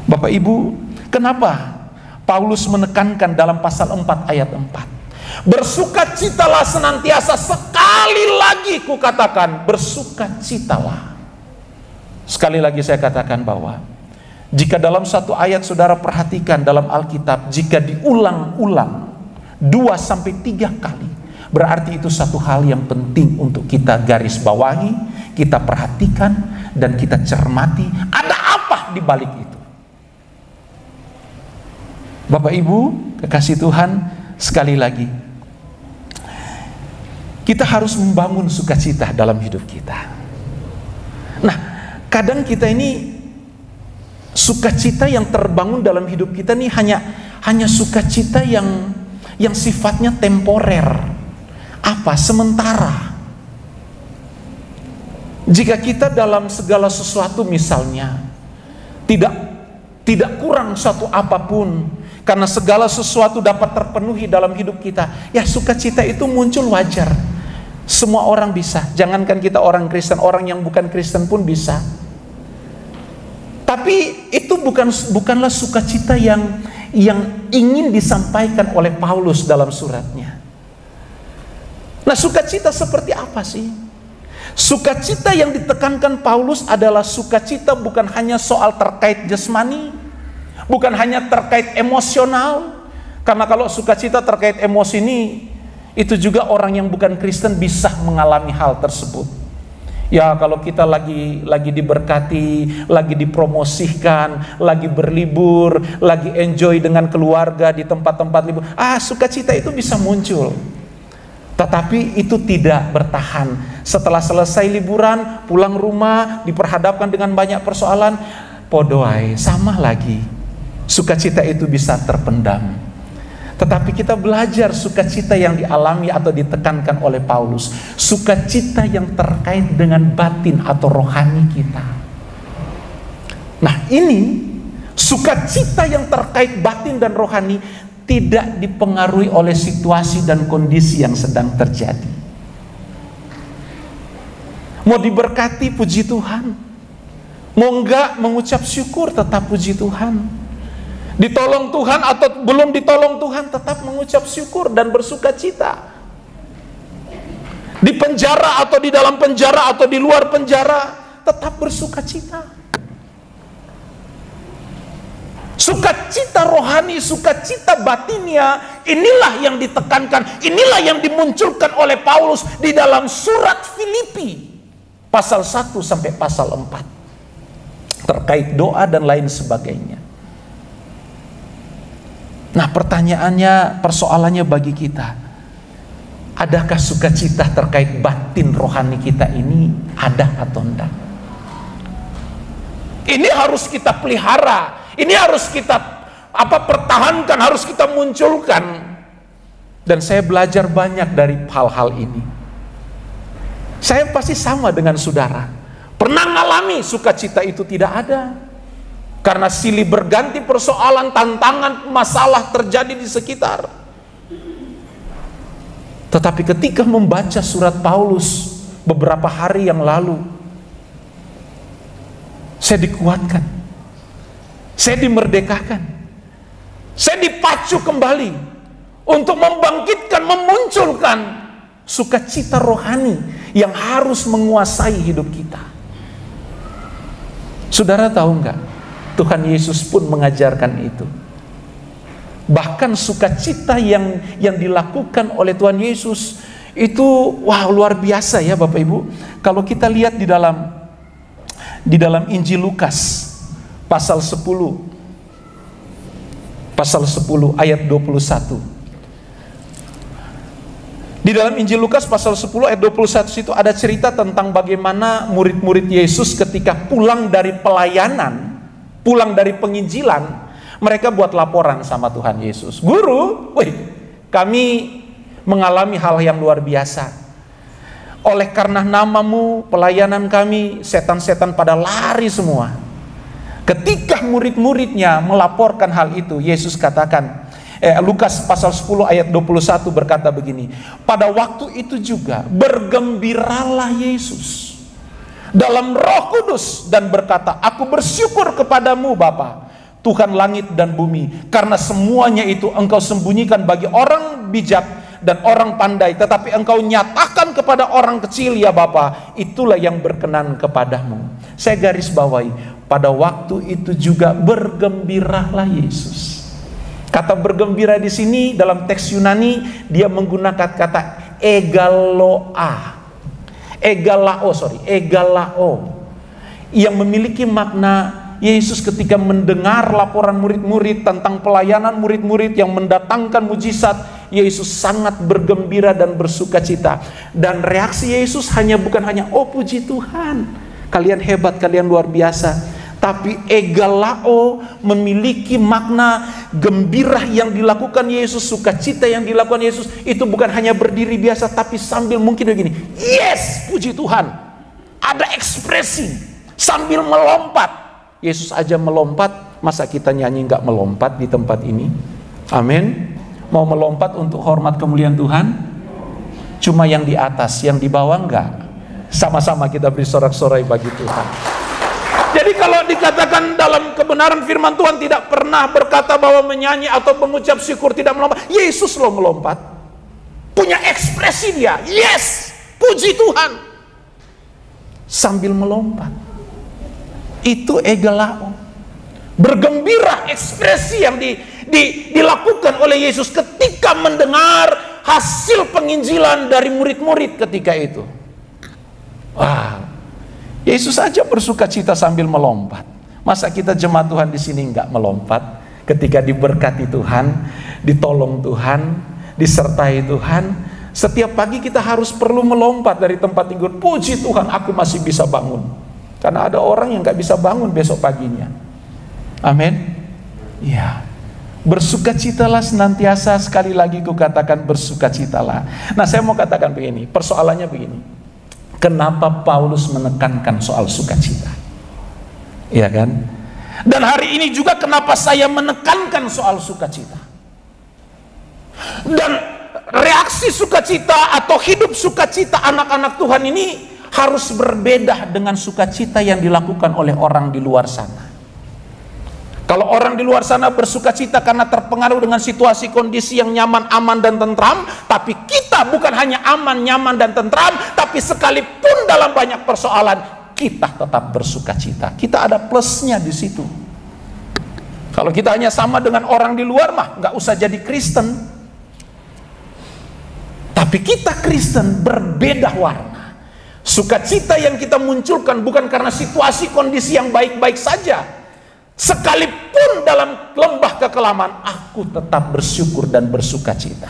Bapak Ibu, kenapa Paulus menekankan dalam pasal 4 ayat 4, bersukacitalah senantiasa, sekali lagi kukatakan, bersukacitalah. Sekali lagi saya katakan bahwa jika dalam satu ayat saudara perhatikan dalam Alkitab, jika diulang-ulang 2-3 kali, berarti itu satu hal yang penting untuk kita garis bawahi, kita perhatikan, dan kita cermati ada apa di balik itu. Bapak Ibu, kekasih Tuhan, sekali lagi kita harus membangun sukacita dalam hidup kita. Nah, kadang kita ini sukacita yang terbangun dalam hidup kita ini hanya sukacita yang sifatnya temporer. Apa? Sementara. Jika kita dalam segala sesuatu misalnya tidak kurang satu apapun, karena segala sesuatu dapat terpenuhi dalam hidup kita, ya sukacita itu muncul wajar. Semua orang bisa, jangankan kita orang Kristen, orang yang bukan Kristen pun bisa. Tapi itu bukanlah sukacita yang ingin disampaikan oleh Paulus dalam suratnya. Nah, sukacita seperti apa sih? Sukacita yang ditekankan Paulus adalah sukacita bukan hanya soal terkait jasmani, bukan hanya terkait emosional, Karena kalau sukacita terkait emosi ini, itu juga orang yang bukan Kristen bisa mengalami hal tersebut. Ya, kalau kita lagi diberkati, lagi dipromosikan, lagi berlibur, lagi enjoy dengan keluarga di tempat-tempat libur, sukacita itu bisa muncul. Tetapi itu tidak bertahan. Setelah selesai liburan, pulang rumah, diperhadapkan dengan banyak persoalan, podoai, sama lagi. Sukacita itu bisa terpendam. Tetapi kita belajar sukacita yang dialami atau ditekankan oleh Paulus, sukacita yang terkait dengan batin atau rohani kita. Nah, ini sukacita yang terkait batin dan rohani tidak dipengaruhi oleh situasi dan kondisi yang sedang terjadi. Mau diberkati, puji Tuhan. Mau enggak, mengucap syukur, tetap puji Tuhan. Ditolong Tuhan atau belum ditolong Tuhan, tetap mengucap syukur dan bersuka cita. Di penjara atau di dalam penjara atau di luar penjara, tetap bersuka cita. Sukacita rohani, sukacita batinnya, inilah yang ditekankan, inilah yang dimunculkan oleh Paulus di dalam surat Filipi pasal 1 sampai pasal 4 terkait doa dan lain sebagainya. Nah, pertanyaannya, persoalannya bagi kita, adakah sukacita terkait batin rohani kita ini ada atau enggak? Ini harus kita pelihara, ini harus kita pertahankan, harus kita munculkan. Dan saya belajar banyak dari hal-hal ini. Saya pasti sama dengan saudara, pernah ngalami sukacita itu tidak ada. Karena silih berganti persoalan, tantangan, masalah terjadi di sekitar. Tetapi ketika membaca surat Paulus beberapa hari yang lalu, saya dikuatkan, saya dimerdekakan, saya dipacu kembali untuk membangkitkan, memunculkan sukacita rohani yang harus menguasai hidup kita. Saudara tahu enggak? Tuhan Yesus pun mengajarkan itu. Bahkan sukacita yang dilakukan oleh Tuhan Yesus itu luar biasa ya Bapak Ibu. Kalau kita lihat di dalam Injil Lukas pasal 10 ayat 21. Di dalam Injil Lukas pasal 10 ayat 21 situ ada cerita tentang bagaimana murid-murid Yesus ketika pulang dari pelayanan, pulang dari penginjilan, mereka buat laporan sama Tuhan Yesus. Guru, kami mengalami hal yang luar biasa. Oleh karena namamu, pelayanan kami, setan-setan pada lari semua. Ketika murid-muridnya melaporkan hal itu, Yesus katakan, Lukas pasal 10 ayat 21 berkata begini, pada waktu itu juga bergembiralah Yesus dalam Roh Kudus dan berkata, aku bersyukur kepadamu Bapa, Tuhan langit dan bumi, karena semuanya itu engkau sembunyikan bagi orang bijak dan orang pandai, tetapi engkau nyatakan kepada orang kecil ya Bapa, itulah yang berkenan kepadamu. Saya garis bawahi, pada waktu itu juga bergembiralah Yesus. Kata bergembira di sini dalam teks Yunani dia menggunakan kata egalao, yang memiliki makna Yesus ketika mendengar laporan murid-murid tentang pelayanan murid-murid yang mendatangkan mujizat, Yesus sangat bergembira dan bersukacita. Dan reaksi Yesus bukan hanya oh puji Tuhan, kalian hebat, kalian luar biasa, tapi egalao memiliki makna gembira yang dilakukan Yesus, sukacita yang dilakukan Yesus itu bukan hanya berdiri biasa, tapi sambil mungkin begini, yes, puji Tuhan, ada ekspresi sambil melompat. Yesus aja melompat, masa kita nyanyi nggak melompat di tempat ini? Amin. Mau melompat untuk hormat kemuliaan Tuhan? Cuma yang di atas, yang di bawah enggak. Sama-sama kita beri sorak-sorai bagi Tuhan. Jadi kalau dikatakan dalam kebenaran firman Tuhan tidak pernah berkata bahwa menyanyi atau mengucap syukur tidak melompat, Yesus loh melompat, punya ekspresi dia, yes, puji Tuhan, sambil melompat. Itu egalao, bergembira, ekspresi yang dilakukan oleh Yesus ketika mendengar hasil penginjilan dari murid-murid ketika itu. Wah, Yesus saja bersuka cita sambil melompat. Masa kita jemaat Tuhan di sini nggak melompat ketika diberkati Tuhan, ditolong Tuhan, disertai Tuhan? Setiap pagi kita harus perlu melompat dari tempat tidur. Puji Tuhan, aku masih bisa bangun. Karena ada orang yang nggak bisa bangun besok paginya. Amin. Ya, bersukacitalah senantiasa. Sekali lagi ku katakan bersukacitalah. Nah, saya mau katakan begini, persoalannya begini. Kenapa Paulus menekankan soal sukacita? Iya kan? Dan hari ini juga kenapa saya menekankan soal sukacita? Dan reaksi sukacita atau hidup sukacita anak-anak Tuhan ini harus berbeda dengan sukacita yang dilakukan oleh orang di luar sana. Kalau orang di luar sana bersukacita karena terpengaruh dengan situasi kondisi yang nyaman, aman, dan tentram, tapi kita bukan hanya aman, nyaman, dan tentram, tapi sekalipun dalam banyak persoalan, kita tetap bersukacita. Kita ada plusnya di situ. Kalau kita hanya sama dengan orang di luar mah nggak usah jadi Kristen. Tapi kita Kristen berbeda warna. Sukacita yang kita munculkan bukan karena situasi kondisi yang baik-baik saja. Sekalipun dalam lembah kekelaman, aku tetap bersyukur dan bersukacita.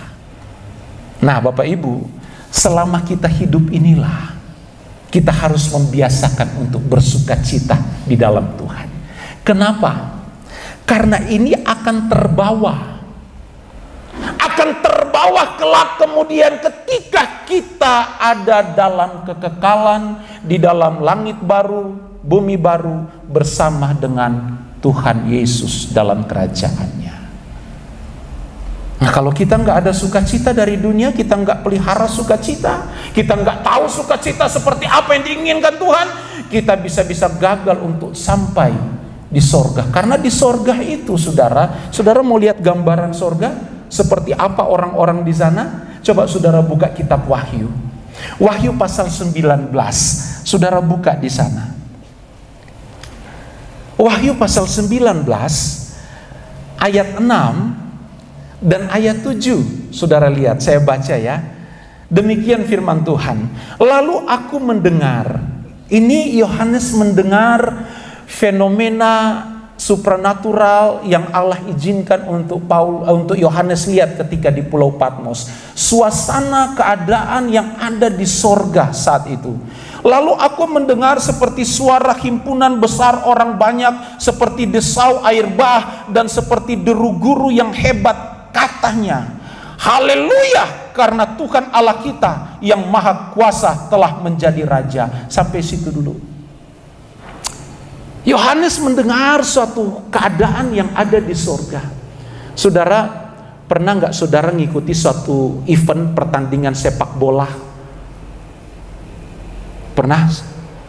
Nah, Bapak Ibu, selama kita hidup inilah kita harus membiasakan untuk bersukacita di dalam Tuhan. Kenapa? Karena ini akan terbawa kelak kemudian ketika kita ada dalam kekekalan, di dalam langit baru, bumi baru, bersama dengan Tuhan Yesus dalam kerajaannya. Nah, kalau kita nggak ada sukacita dari dunia, kita nggak pelihara sukacita, kita nggak tahu sukacita seperti apa yang diinginkan Tuhan, kita bisa-bisa gagal untuk sampai di sorga. Karena di sorga itu, saudara mau lihat gambaran sorga seperti apa orang-orang di sana? Coba saudara buka kitab Wahyu. Wahyu pasal 19. Saudara buka di sana. Wahyu pasal 19 ayat 6 dan ayat 7. Saudara lihat, saya baca ya. Demikian firman Tuhan. Lalu aku mendengar. Ini Yohanes mendengar fenomena supranatural yang Allah izinkan untuk Yohanes lihat ketika di Pulau Patmos. Suasana keadaan yang ada di sorga saat itu. Lalu aku mendengar seperti suara himpunan besar orang banyak, seperti desau air bah, dan seperti deru guru yang hebat, katanya, haleluya, karena Tuhan Allah kita yang maha kuasa telah menjadi raja. Sampai situ dulu. Yohanes mendengar suatu keadaan yang ada di sorga. Saudara, pernah nggak saudara ngikuti suatu event pertandingan sepak bola? Pernah?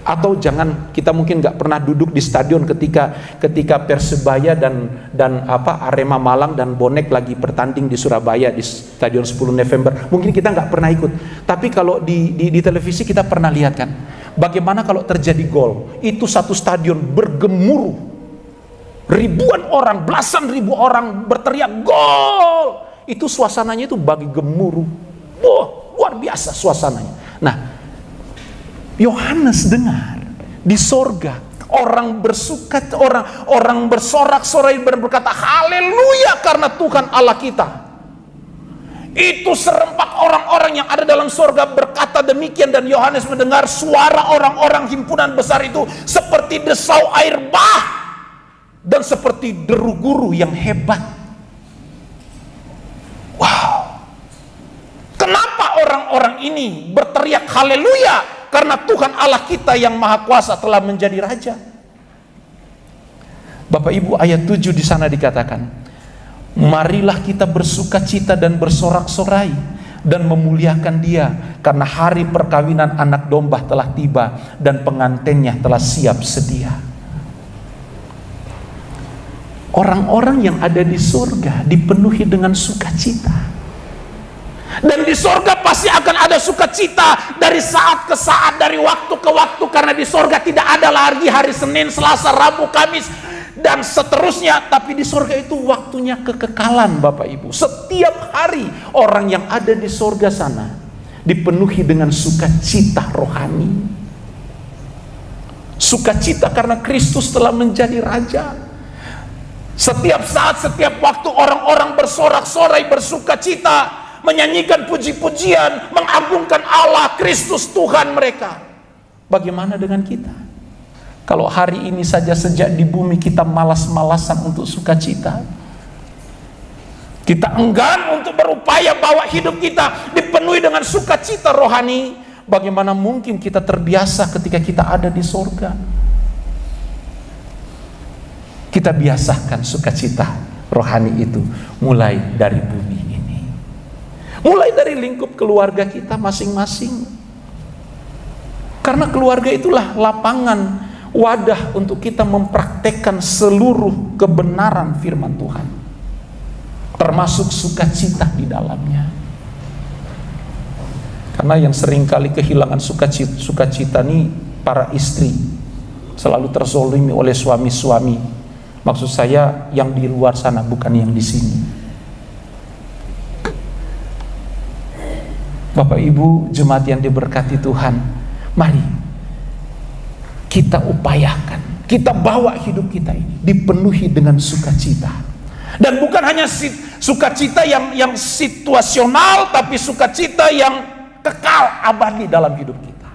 Atau jangan, kita mungkin nggak pernah duduk di stadion ketika Persebaya dan Arema Malang dan Bonek lagi bertanding di Surabaya di stadion 10 November. Mungkin kita nggak pernah ikut. Tapi kalau di televisi kita pernah lihat kan, bagaimana kalau terjadi gol, itu satu stadion bergemuruh, ribuan orang, belasan ribu orang berteriak gol. Itu suasananya itu bagi gemuruh. Wah, luar biasa suasananya. Nah, Yohanes dengar di sorga orang bersuka, orang bersorak-sorai berkata haleluya karena Tuhan Allah kita. Itu serempak orang-orang yang ada dalam sorga berkata demikian, dan Yohanes mendengar suara orang-orang himpunan besar itu seperti desau air bah dan seperti deru guru yang hebat. Wow. Kenapa orang-orang ini berteriak haleluya? Karena Tuhan Allah kita yang maha kuasa telah menjadi raja. Bapak Ibu, ayat 7 di sana dikatakan, marilah kita bersukacita dan bersorak-sorai dan memuliakan Dia, karena hari perkawinan anak domba telah tiba dan pengantinnya telah siap sedia. Orang-orang yang ada di surga dipenuhi dengan sukacita. Dan di sorga pasti akan ada sukacita dari saat ke saat, dari waktu ke waktu, karena di sorga tidak ada lagi hari Senin, Selasa, Rabu, Kamis. dan seterusnya. Tapi di sorga itu waktunya kekekalan, Bapak Ibu. Setiap hari orang yang ada di sorga sana dipenuhi dengan sukacita rohani. Sukacita karena Kristus telah menjadi Raja. Setiap saat, setiap waktu orang-orang bersorak-sorai, bersukacita, menyanyikan puji-pujian, mengagungkan Allah, Kristus Tuhan mereka. Bagaimana dengan kita? Kalau hari ini saja sejak di bumi kita malas-malasan untuk sukacita, kita enggan untuk berupaya bahwa hidup kita dipenuhi dengan sukacita rohani, bagaimana mungkin kita terbiasa ketika kita ada di sorga? Kita biasakan sukacita rohani itu mulai dari bumi ini, mulai dari lingkup keluarga kita masing-masing. Karena keluarga itulah lapangan, wadah untuk kita mempraktekkan seluruh kebenaran firman Tuhan, termasuk sukacita di dalamnya. Karena yang seringkali kehilangan sukacita ini para istri, selalu terzolimi oleh suami-suami. Maksud saya yang di luar sana, bukan yang di sini. Bapak Ibu jemaat yang diberkati Tuhan, mari kita upayakan, kita bawa hidup kita ini dipenuhi dengan sukacita. Dan bukan hanya sukacita yang situasional, tapi sukacita yang kekal abadi dalam hidup kita.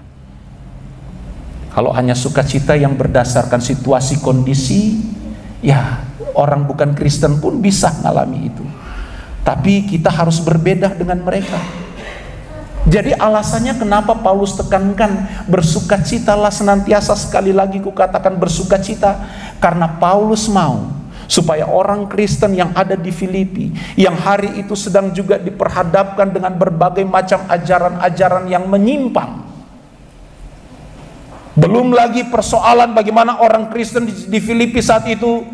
Kalau hanya sukacita yang berdasarkan situasi kondisi, ya orang bukan Kristen pun bisa mengalami itu. Tapi kita harus berbeda dengan mereka. Jadi alasannya kenapa Paulus tekankan bersukacitalah senantiasa, sekali lagi kukatakan bersukacita, karena Paulus mau supaya orang Kristen yang ada di Filipi, yang hari itu sedang juga diperhadapkan dengan berbagai macam ajaran-ajaran yang menyimpang. Belum lagi persoalan bagaimana orang Kristen di Filipi saat itu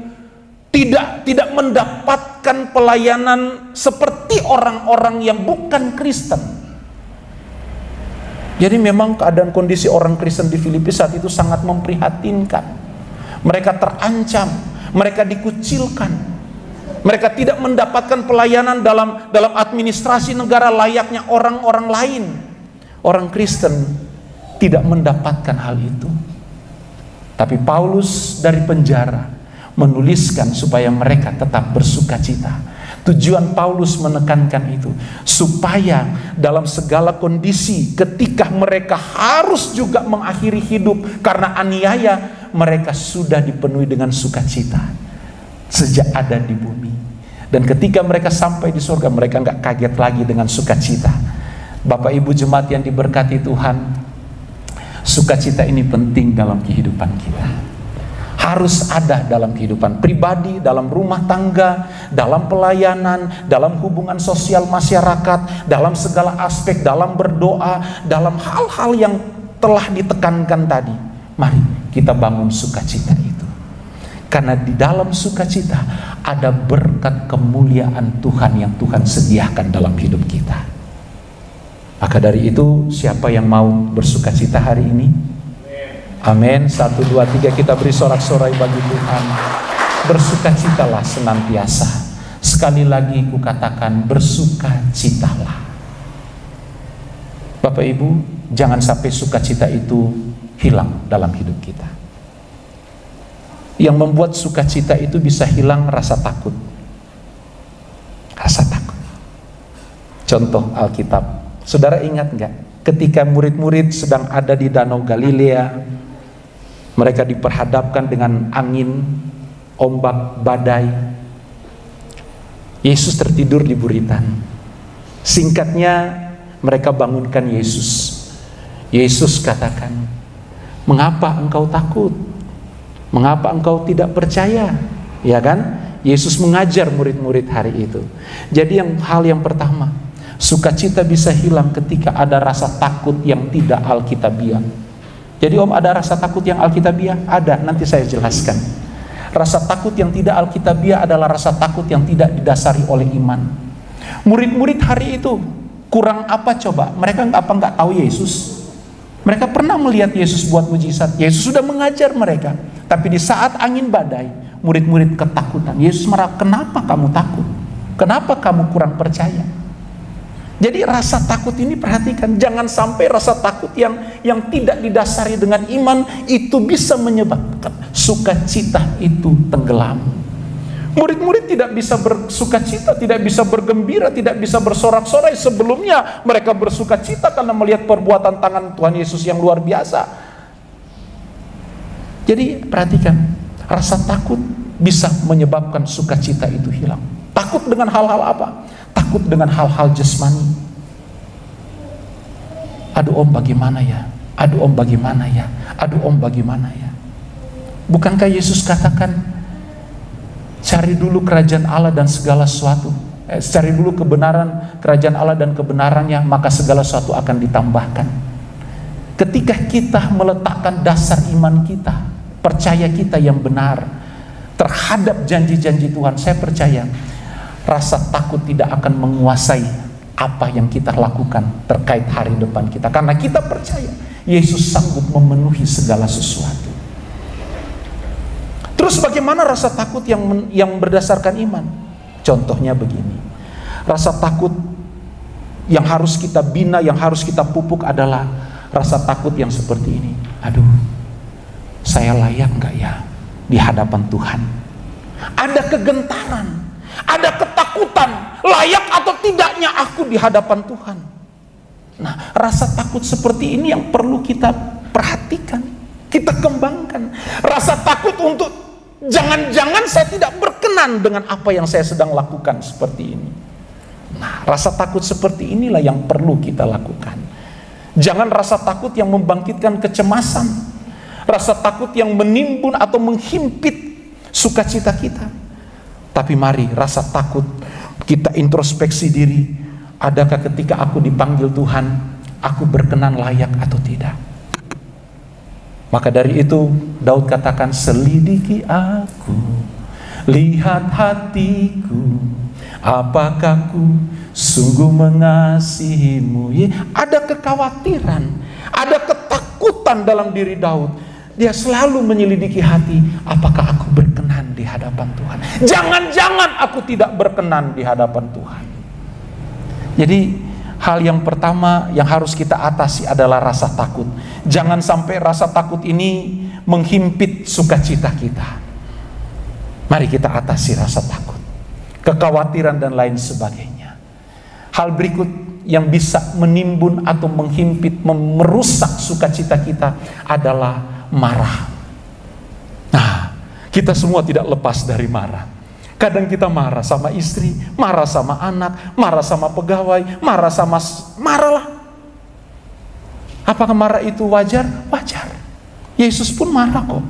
tidak mendapatkan pelayanan seperti orang-orang yang bukan Kristen. Jadi memang keadaan kondisi orang Kristen di Filipi saat itu sangat memprihatinkan. Mereka terancam, mereka dikucilkan, mereka tidak mendapatkan pelayanan dalam administrasi negara layaknya orang-orang lain. Orang Kristen tidak mendapatkan hal itu. Tapi Paulus dari penjara menuliskan supaya mereka tetap bersukacita. Tujuan Paulus menekankan itu supaya dalam segala kondisi ketika mereka harus juga mengakhiri hidup karena aniaya, mereka sudah dipenuhi dengan sukacita sejak ada di bumi. Dan ketika mereka sampai di surga, mereka nggak kaget lagi dengan sukacita. Bapak Ibu jemaat yang diberkati Tuhan, sukacita ini penting dalam kehidupan kita. Harus ada dalam kehidupan pribadi, dalam rumah tangga, dalam pelayanan, dalam hubungan sosial masyarakat, dalam segala aspek, dalam berdoa, dalam hal-hal yang telah ditekankan tadi. Mari kita bangun sukacita itu. Karena di dalam sukacita ada berkat kemuliaan Tuhan yang Tuhan sediakan dalam hidup kita. Maka dari itu, siapa yang mau bersukacita hari ini? Amin. 1, 2, 3 kita beri sorak-sorai bagi Tuhan. Bersukacitalah senantiasa. Sekali lagi kukatakan, bersukacitalah. Bapak Ibu, jangan sampai sukacita itu hilang dalam hidup kita. Yang membuat sukacita itu bisa hilang rasa takut. Rasa takut. Contoh Alkitab. Saudara ingat enggak? Ketika murid-murid sedang ada di Danau Galilea, mereka diperhadapkan dengan angin, ombak, badai. Yesus tertidur di buritan. Singkatnya, mereka bangunkan Yesus. Yesus katakan, "Mengapa engkau takut? Mengapa engkau tidak percaya?" Ya kan? Yesus mengajar murid-murid hari itu. Jadi hal yang pertama, sukacita bisa hilang ketika ada rasa takut yang tidak alkitabiah. Jadi ada rasa takut yang alkitabiah? Ada, nanti saya jelaskan. Rasa takut yang tidak alkitabiah adalah rasa takut yang tidak didasari oleh iman. Murid-murid hari itu kurang apa coba? Mereka nggak tahu Yesus? Mereka pernah melihat Yesus buat mujizat. Yesus sudah mengajar mereka. Tapi di saat angin badai, murid-murid ketakutan. Yesus marah, kenapa kamu takut? Kenapa kamu kurang percaya? Jadi rasa takut ini perhatikan, jangan sampai rasa takut yang tidak didasari dengan iman itu bisa menyebabkan sukacita itu tenggelam. Murid-murid tidak bisa bersukacita, tidak bisa bergembira, tidak bisa bersorak-sorai. Sebelumnya mereka bersukacita karena melihat perbuatan tangan Tuhan Yesus yang luar biasa. Jadi perhatikan, rasa takut bisa menyebabkan sukacita itu hilang. Takut dengan hal-hal apa? Takut dengan hal-hal jasmani. Aduh om bagaimana ya? Aduh om bagaimana ya? Aduh om bagaimana ya? Bukankah Yesus katakan, cari dulu kerajaan Allah dan segala sesuatu. Cari dulu kebenaran, kerajaan Allah dan kebenarannya, maka segala sesuatu akan ditambahkan. Ketika kita meletakkan dasar iman kita, percaya kita yang benar terhadap janji-janji Tuhan, saya percaya rasa takut tidak akan menguasai apa yang kita lakukan terkait hari depan kita, karena kita percaya Yesus sanggup memenuhi segala sesuatu. Terus bagaimana rasa takut yang berdasarkan iman? Contohnya begini, rasa takut yang harus kita bina, yang harus kita pupuk adalah rasa takut yang seperti ini. Aduh, saya layak nggak ya di hadapan Tuhan? Ada kegentaran, ada ketakutan, layak atau tidaknya aku di hadapan Tuhan. Nah, rasa takut seperti ini yang perlu kita perhatikan, kita kembangkan. Rasa takut untuk jangan-jangan saya tidak berkenan dengan apa yang saya sedang lakukan seperti ini. Nah, rasa takut seperti inilah yang perlu kita lakukan. Jangan rasa takut yang membangkitkan kecemasan, rasa takut yang menimbun atau menghimpit sukacita kita. Tapi mari rasa takut kita introspeksi diri. Adakah ketika aku dipanggil Tuhan, aku berkenan layak atau tidak? Maka dari itu Daud katakan, selidiki aku, lihat hatiku, apakah ku sungguh mengasihimu. Ada kekhawatiran, ada ketakutan dalam diri Daud. Dia selalu menyelidiki hati, apakah aku berkenan di hadapan Tuhan? Jangan-jangan aku tidak berkenan di hadapan Tuhan. Jadi hal yang pertama yang harus kita atasi adalah rasa takut. Jangan sampai rasa takut ini menghimpit sukacita kita. Mari kita atasi rasa takut, kekhawatiran dan lain sebagainya. Hal berikut yang bisa menimbun atau menghimpit, merusak sukacita kita adalah marah. Nah, kita semua tidak lepas dari marah. Kadang kita marah sama istri, marah sama anak, marah sama pegawai, marahlah. Apakah marah itu wajar? Wajar. Yesus pun marah kok.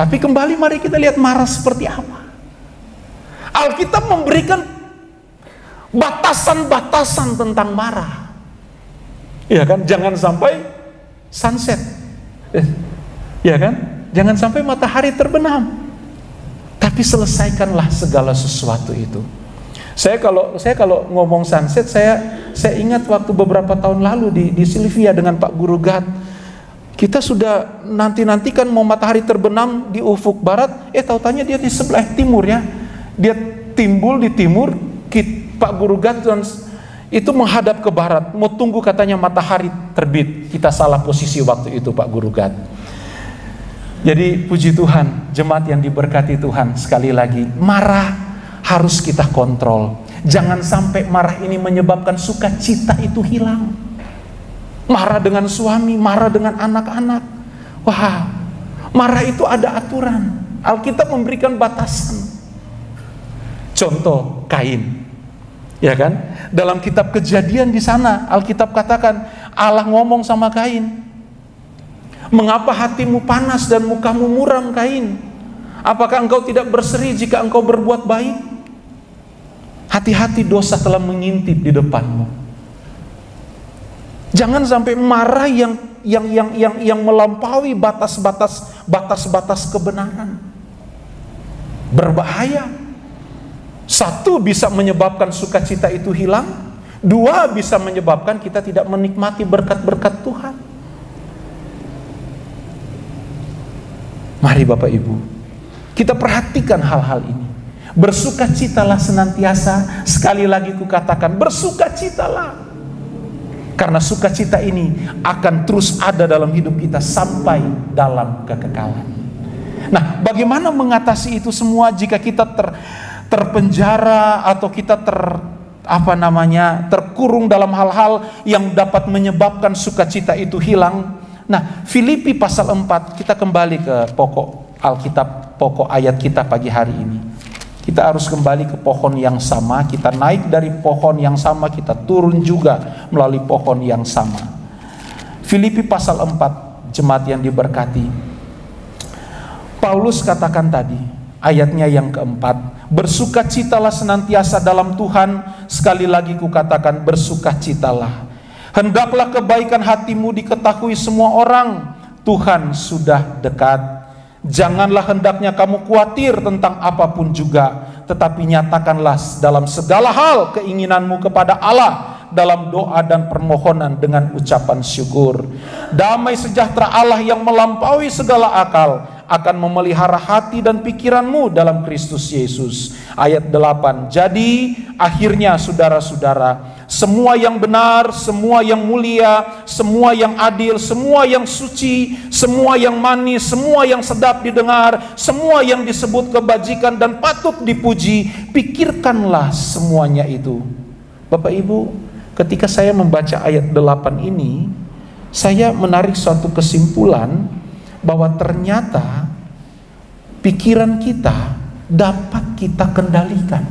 Tapi kembali mari kita lihat marah seperti apa. Alkitab memberikan batasan-batasan tentang marah. Ya kan? Jangan sampai sunset. Ya kan? Jangan sampai matahari terbenam. Tapi selesaikanlah segala sesuatu itu. Saya kalau ngomong sunset, saya ingat waktu beberapa tahun lalu di Silvia dengan Pak Guru Gat. Kita sudah nanti-nantikan mau matahari terbenam di ufuk barat, tahu-tanya dia di sebelah timur ya. Dia timbul di timur, Pak Guru Gat itu menghadap ke barat, mau tunggu katanya matahari terbit. Kita salah posisi waktu itu Pak Guru Gat. Jadi puji Tuhan, jemaat yang diberkati Tuhan, sekali lagi, marah harus kita kontrol. Jangan sampai marah ini menyebabkan sukacita itu hilang. Marah dengan suami, marah dengan anak-anak. Wah, marah itu ada aturan. Alkitab memberikan batasan. Contoh Kain. Ya kan? Dalam kitab Kejadian di sana Alkitab katakan Allah ngomong sama Kain. Mengapa hatimu panas dan mukamu muram Kain? Apakah engkau tidak berseri jika engkau berbuat baik? Hati-hati, dosa telah mengintip di depanmu. Jangan sampai marah yang melampaui batas-batas kebenaran. Berbahaya. Satu, bisa menyebabkan sukacita itu hilang. Dua, bisa menyebabkan kita tidak menikmati berkat-berkat Tuhan. Mari Bapak Ibu, Kita perhatikan hal-hal ini. Bersukacitalah senantiasa. Sekali lagi kukatakan, bersukacitalah. Karena sukacita ini akan terus ada dalam hidup kita sampai dalam kekekalan. Nah, bagaimana mengatasi itu semua jika kita terpenjara atau kita terkurung dalam hal-hal yang dapat menyebabkan sukacita itu hilang? Nah, Filipi pasal 4, kita kembali ke pokok Alkitab, pokok ayat kita pagi hari ini. Kita harus kembali ke pohon yang sama, kita naik dari pohon yang sama, kita turun juga melalui pohon yang sama. Filipi pasal 4, jemaat yang diberkati. Paulus katakan tadi, ayatnya yang keempat, bersukacitalah senantiasa dalam Tuhan. Sekali lagi kukatakan, bersukacitalah. Hendaklah kebaikan hatimu diketahui semua orang. Tuhan sudah dekat. Janganlah hendaknya kamu khawatir tentang apapun juga, tetapi nyatakanlah dalam segala hal keinginanmu kepada Allah dalam doa dan permohonan dengan ucapan syukur. Damai sejahtera Allah yang melampaui segala akal akan memelihara hati dan pikiranmu dalam Kristus Yesus. Ayat 8. Jadi akhirnya saudara-saudara, semua yang benar, semua yang mulia, semua yang adil, semua yang suci, semua yang manis, semua yang sedap didengar, semua yang disebut kebajikan dan patut dipuji, pikirkanlah semuanya itu. Bapak Ibu, ketika saya membaca ayat 8 ini, saya menarik suatu kesimpulan bahwa ternyata pikiran kita dapat kita kendalikan,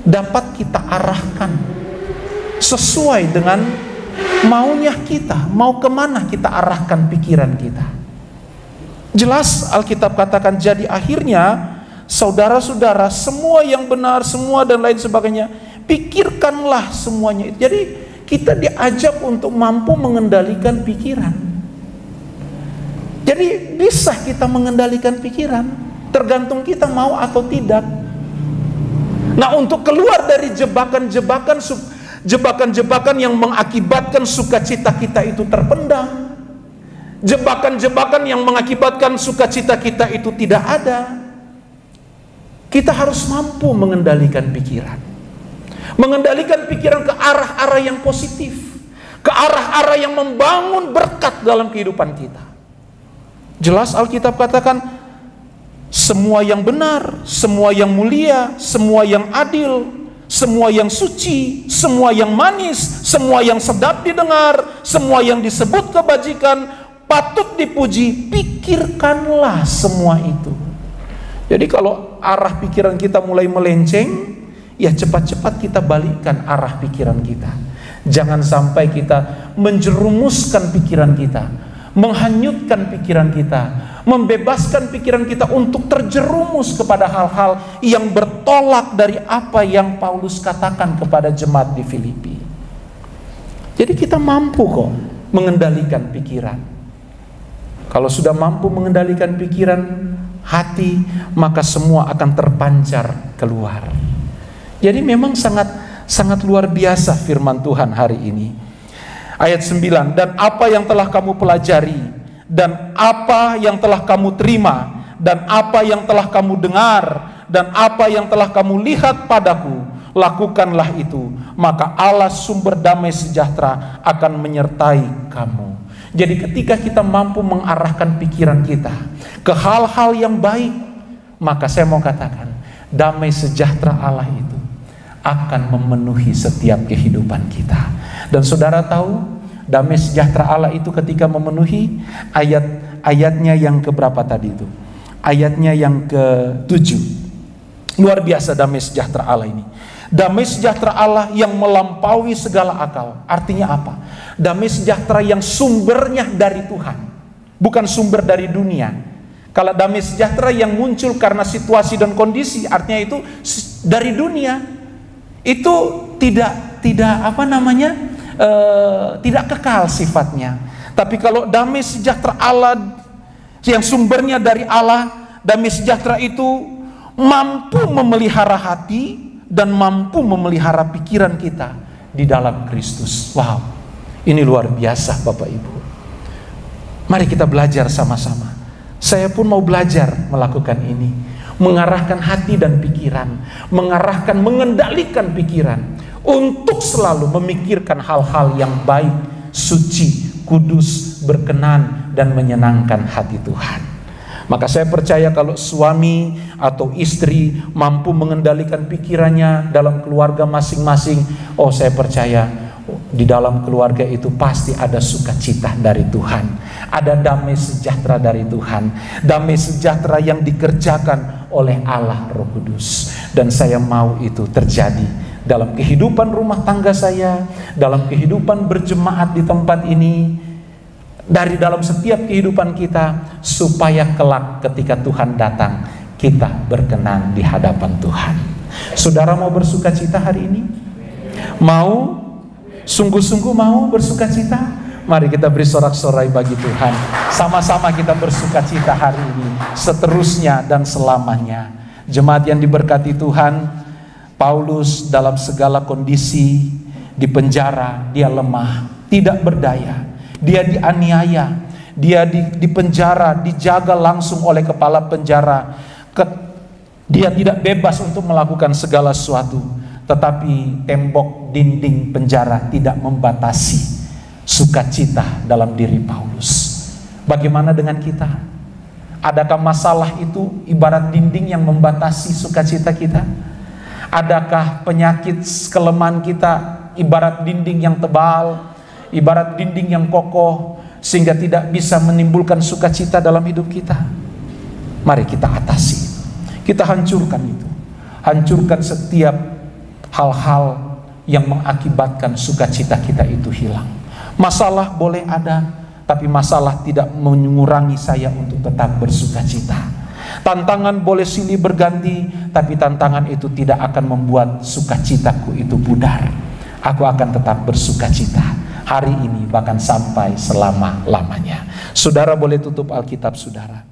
dapat kita arahkan sesuai dengan maunya kita, mau kemana kita arahkan pikiran kita. Jelas Alkitab katakan, jadi akhirnya saudara-saudara, semua yang benar, semua dan lain sebagainya, pikirkanlah semuanya itu. Jadi kita diajak untuk mampu mengendalikan pikiran. Jadi bisa kita mengendalikan pikiran, tergantung kita mau atau tidak. Nah, untuk keluar dari jebakan-jebakan yang mengakibatkan sukacita kita itu terpendam, jebakan-jebakan yang mengakibatkan sukacita kita itu tidak ada, kita harus mampu mengendalikan pikiran. Mengendalikan pikiran ke arah-arah yang positif, ke arah-arah yang membangun berkat dalam kehidupan kita. Jelas Alkitab katakan, semua yang benar, semua yang mulia, semua yang adil, semua yang suci, semua yang manis, semua yang sedap didengar, semua yang disebut kebajikan, patut dipuji, pikirkanlah semua itu. Jadi kalau arah pikiran kita mulai melenceng, ya cepat-cepat kita balikkan arah pikiran kita. Jangan sampai kita menjerumuskan pikiran kita, menghanyutkan pikiran kita, membebaskan pikiran kita untuk terjerumus kepada hal-hal yang bertolak dari apa yang Paulus katakan kepada jemaat di Filipi. Jadi kita mampu kok mengendalikan pikiran. Kalau sudah mampu mengendalikan pikiran, hati, maka semua akan terpancar keluar. Jadi memang sangat luar biasa firman Tuhan hari ini. Ayat 9, dan apa yang telah kamu pelajari, dan apa yang telah kamu terima, dan apa yang telah kamu dengar, dan apa yang telah kamu lihat padaku, lakukanlah itu, maka Allah sumber damai sejahtera akan menyertai kamu. Jadi ketika kita mampu mengarahkan pikiran kita ke hal-hal yang baik, maka saya mau katakan, damai sejahtera Allah itu akan memenuhi setiap kehidupan kita. Dan saudara tahu, damai sejahtera Allah itu ketika memenuhi ayatnya yang keberapa tadi itu? Ayatnya yang ke-7. Luar biasa damai sejahtera Allah ini. Damai sejahtera Allah yang melampaui segala akal. Artinya apa? Damai sejahtera yang sumbernya dari Tuhan, bukan sumber dari dunia. Kalau damai sejahtera yang muncul karena situasi dan kondisi, artinya itu dari dunia. Itu tidak kekal sifatnya. Tapi kalau damai sejahtera Allah yang sumbernya dari Allah, damai sejahtera itu mampu memelihara hati dan mampu memelihara pikiran kita di dalam Kristus. Wow, ini luar biasa Bapak Ibu. Mari kita belajar sama-sama. Saya pun mau belajar melakukan ini, mengarahkan hati dan pikiran, mengendalikan pikiran untuk selalu memikirkan hal-hal yang baik, suci, kudus, berkenan, dan menyenangkan hati Tuhan. Maka saya percaya kalau suami atau istri mampu mengendalikan pikirannya dalam keluarga masing-masing, saya percaya di dalam keluarga itu pasti ada sukacita dari Tuhan, ada damai sejahtera dari Tuhan, damai sejahtera yang dikerjakan oleh Allah Roh Kudus. Dan saya mau itu terjadi dalam kehidupan rumah tangga saya, dalam kehidupan berjemaat di tempat ini, dari dalam setiap kehidupan kita, supaya kelak ketika Tuhan datang, kita berkenan di hadapan Tuhan. Saudara mau bersukacita hari ini? Mau? Sungguh-sungguh mau bersukacita? Mari kita beri sorak-sorai bagi Tuhan. Sama-sama kita bersukacita hari ini, seterusnya dan selamanya. Jemaat yang diberkati Tuhan, Paulus dalam segala kondisi, di penjara, dia lemah, tidak berdaya. Dia dianiaya, dia di penjara, dijaga langsung oleh kepala penjara. Dia tidak bebas untuk melakukan segala sesuatu. Tetapi tembok dinding penjara tidak membatasi sukacita dalam diri Paulus. Bagaimana dengan kita? Adakah masalah itu ibarat dinding yang membatasi sukacita kita? Adakah penyakit, kelemahan kita ibarat dinding yang tebal, ibarat dinding yang kokoh, sehingga tidak bisa menimbulkan sukacita dalam hidup kita? Mari kita atasi, kita hancurkan itu, hancurkan setiap hal-hal yang mengakibatkan sukacita kita itu hilang. Masalah boleh ada, tapi masalah tidak mengurangi saya untuk tetap bersukacita. Tantangan boleh silih berganti, tapi tantangan itu tidak akan membuat sukacitaku itu pudar. Aku akan tetap bersukacita hari ini, bahkan sampai selama-lamanya. Saudara boleh tutup Alkitab saudara.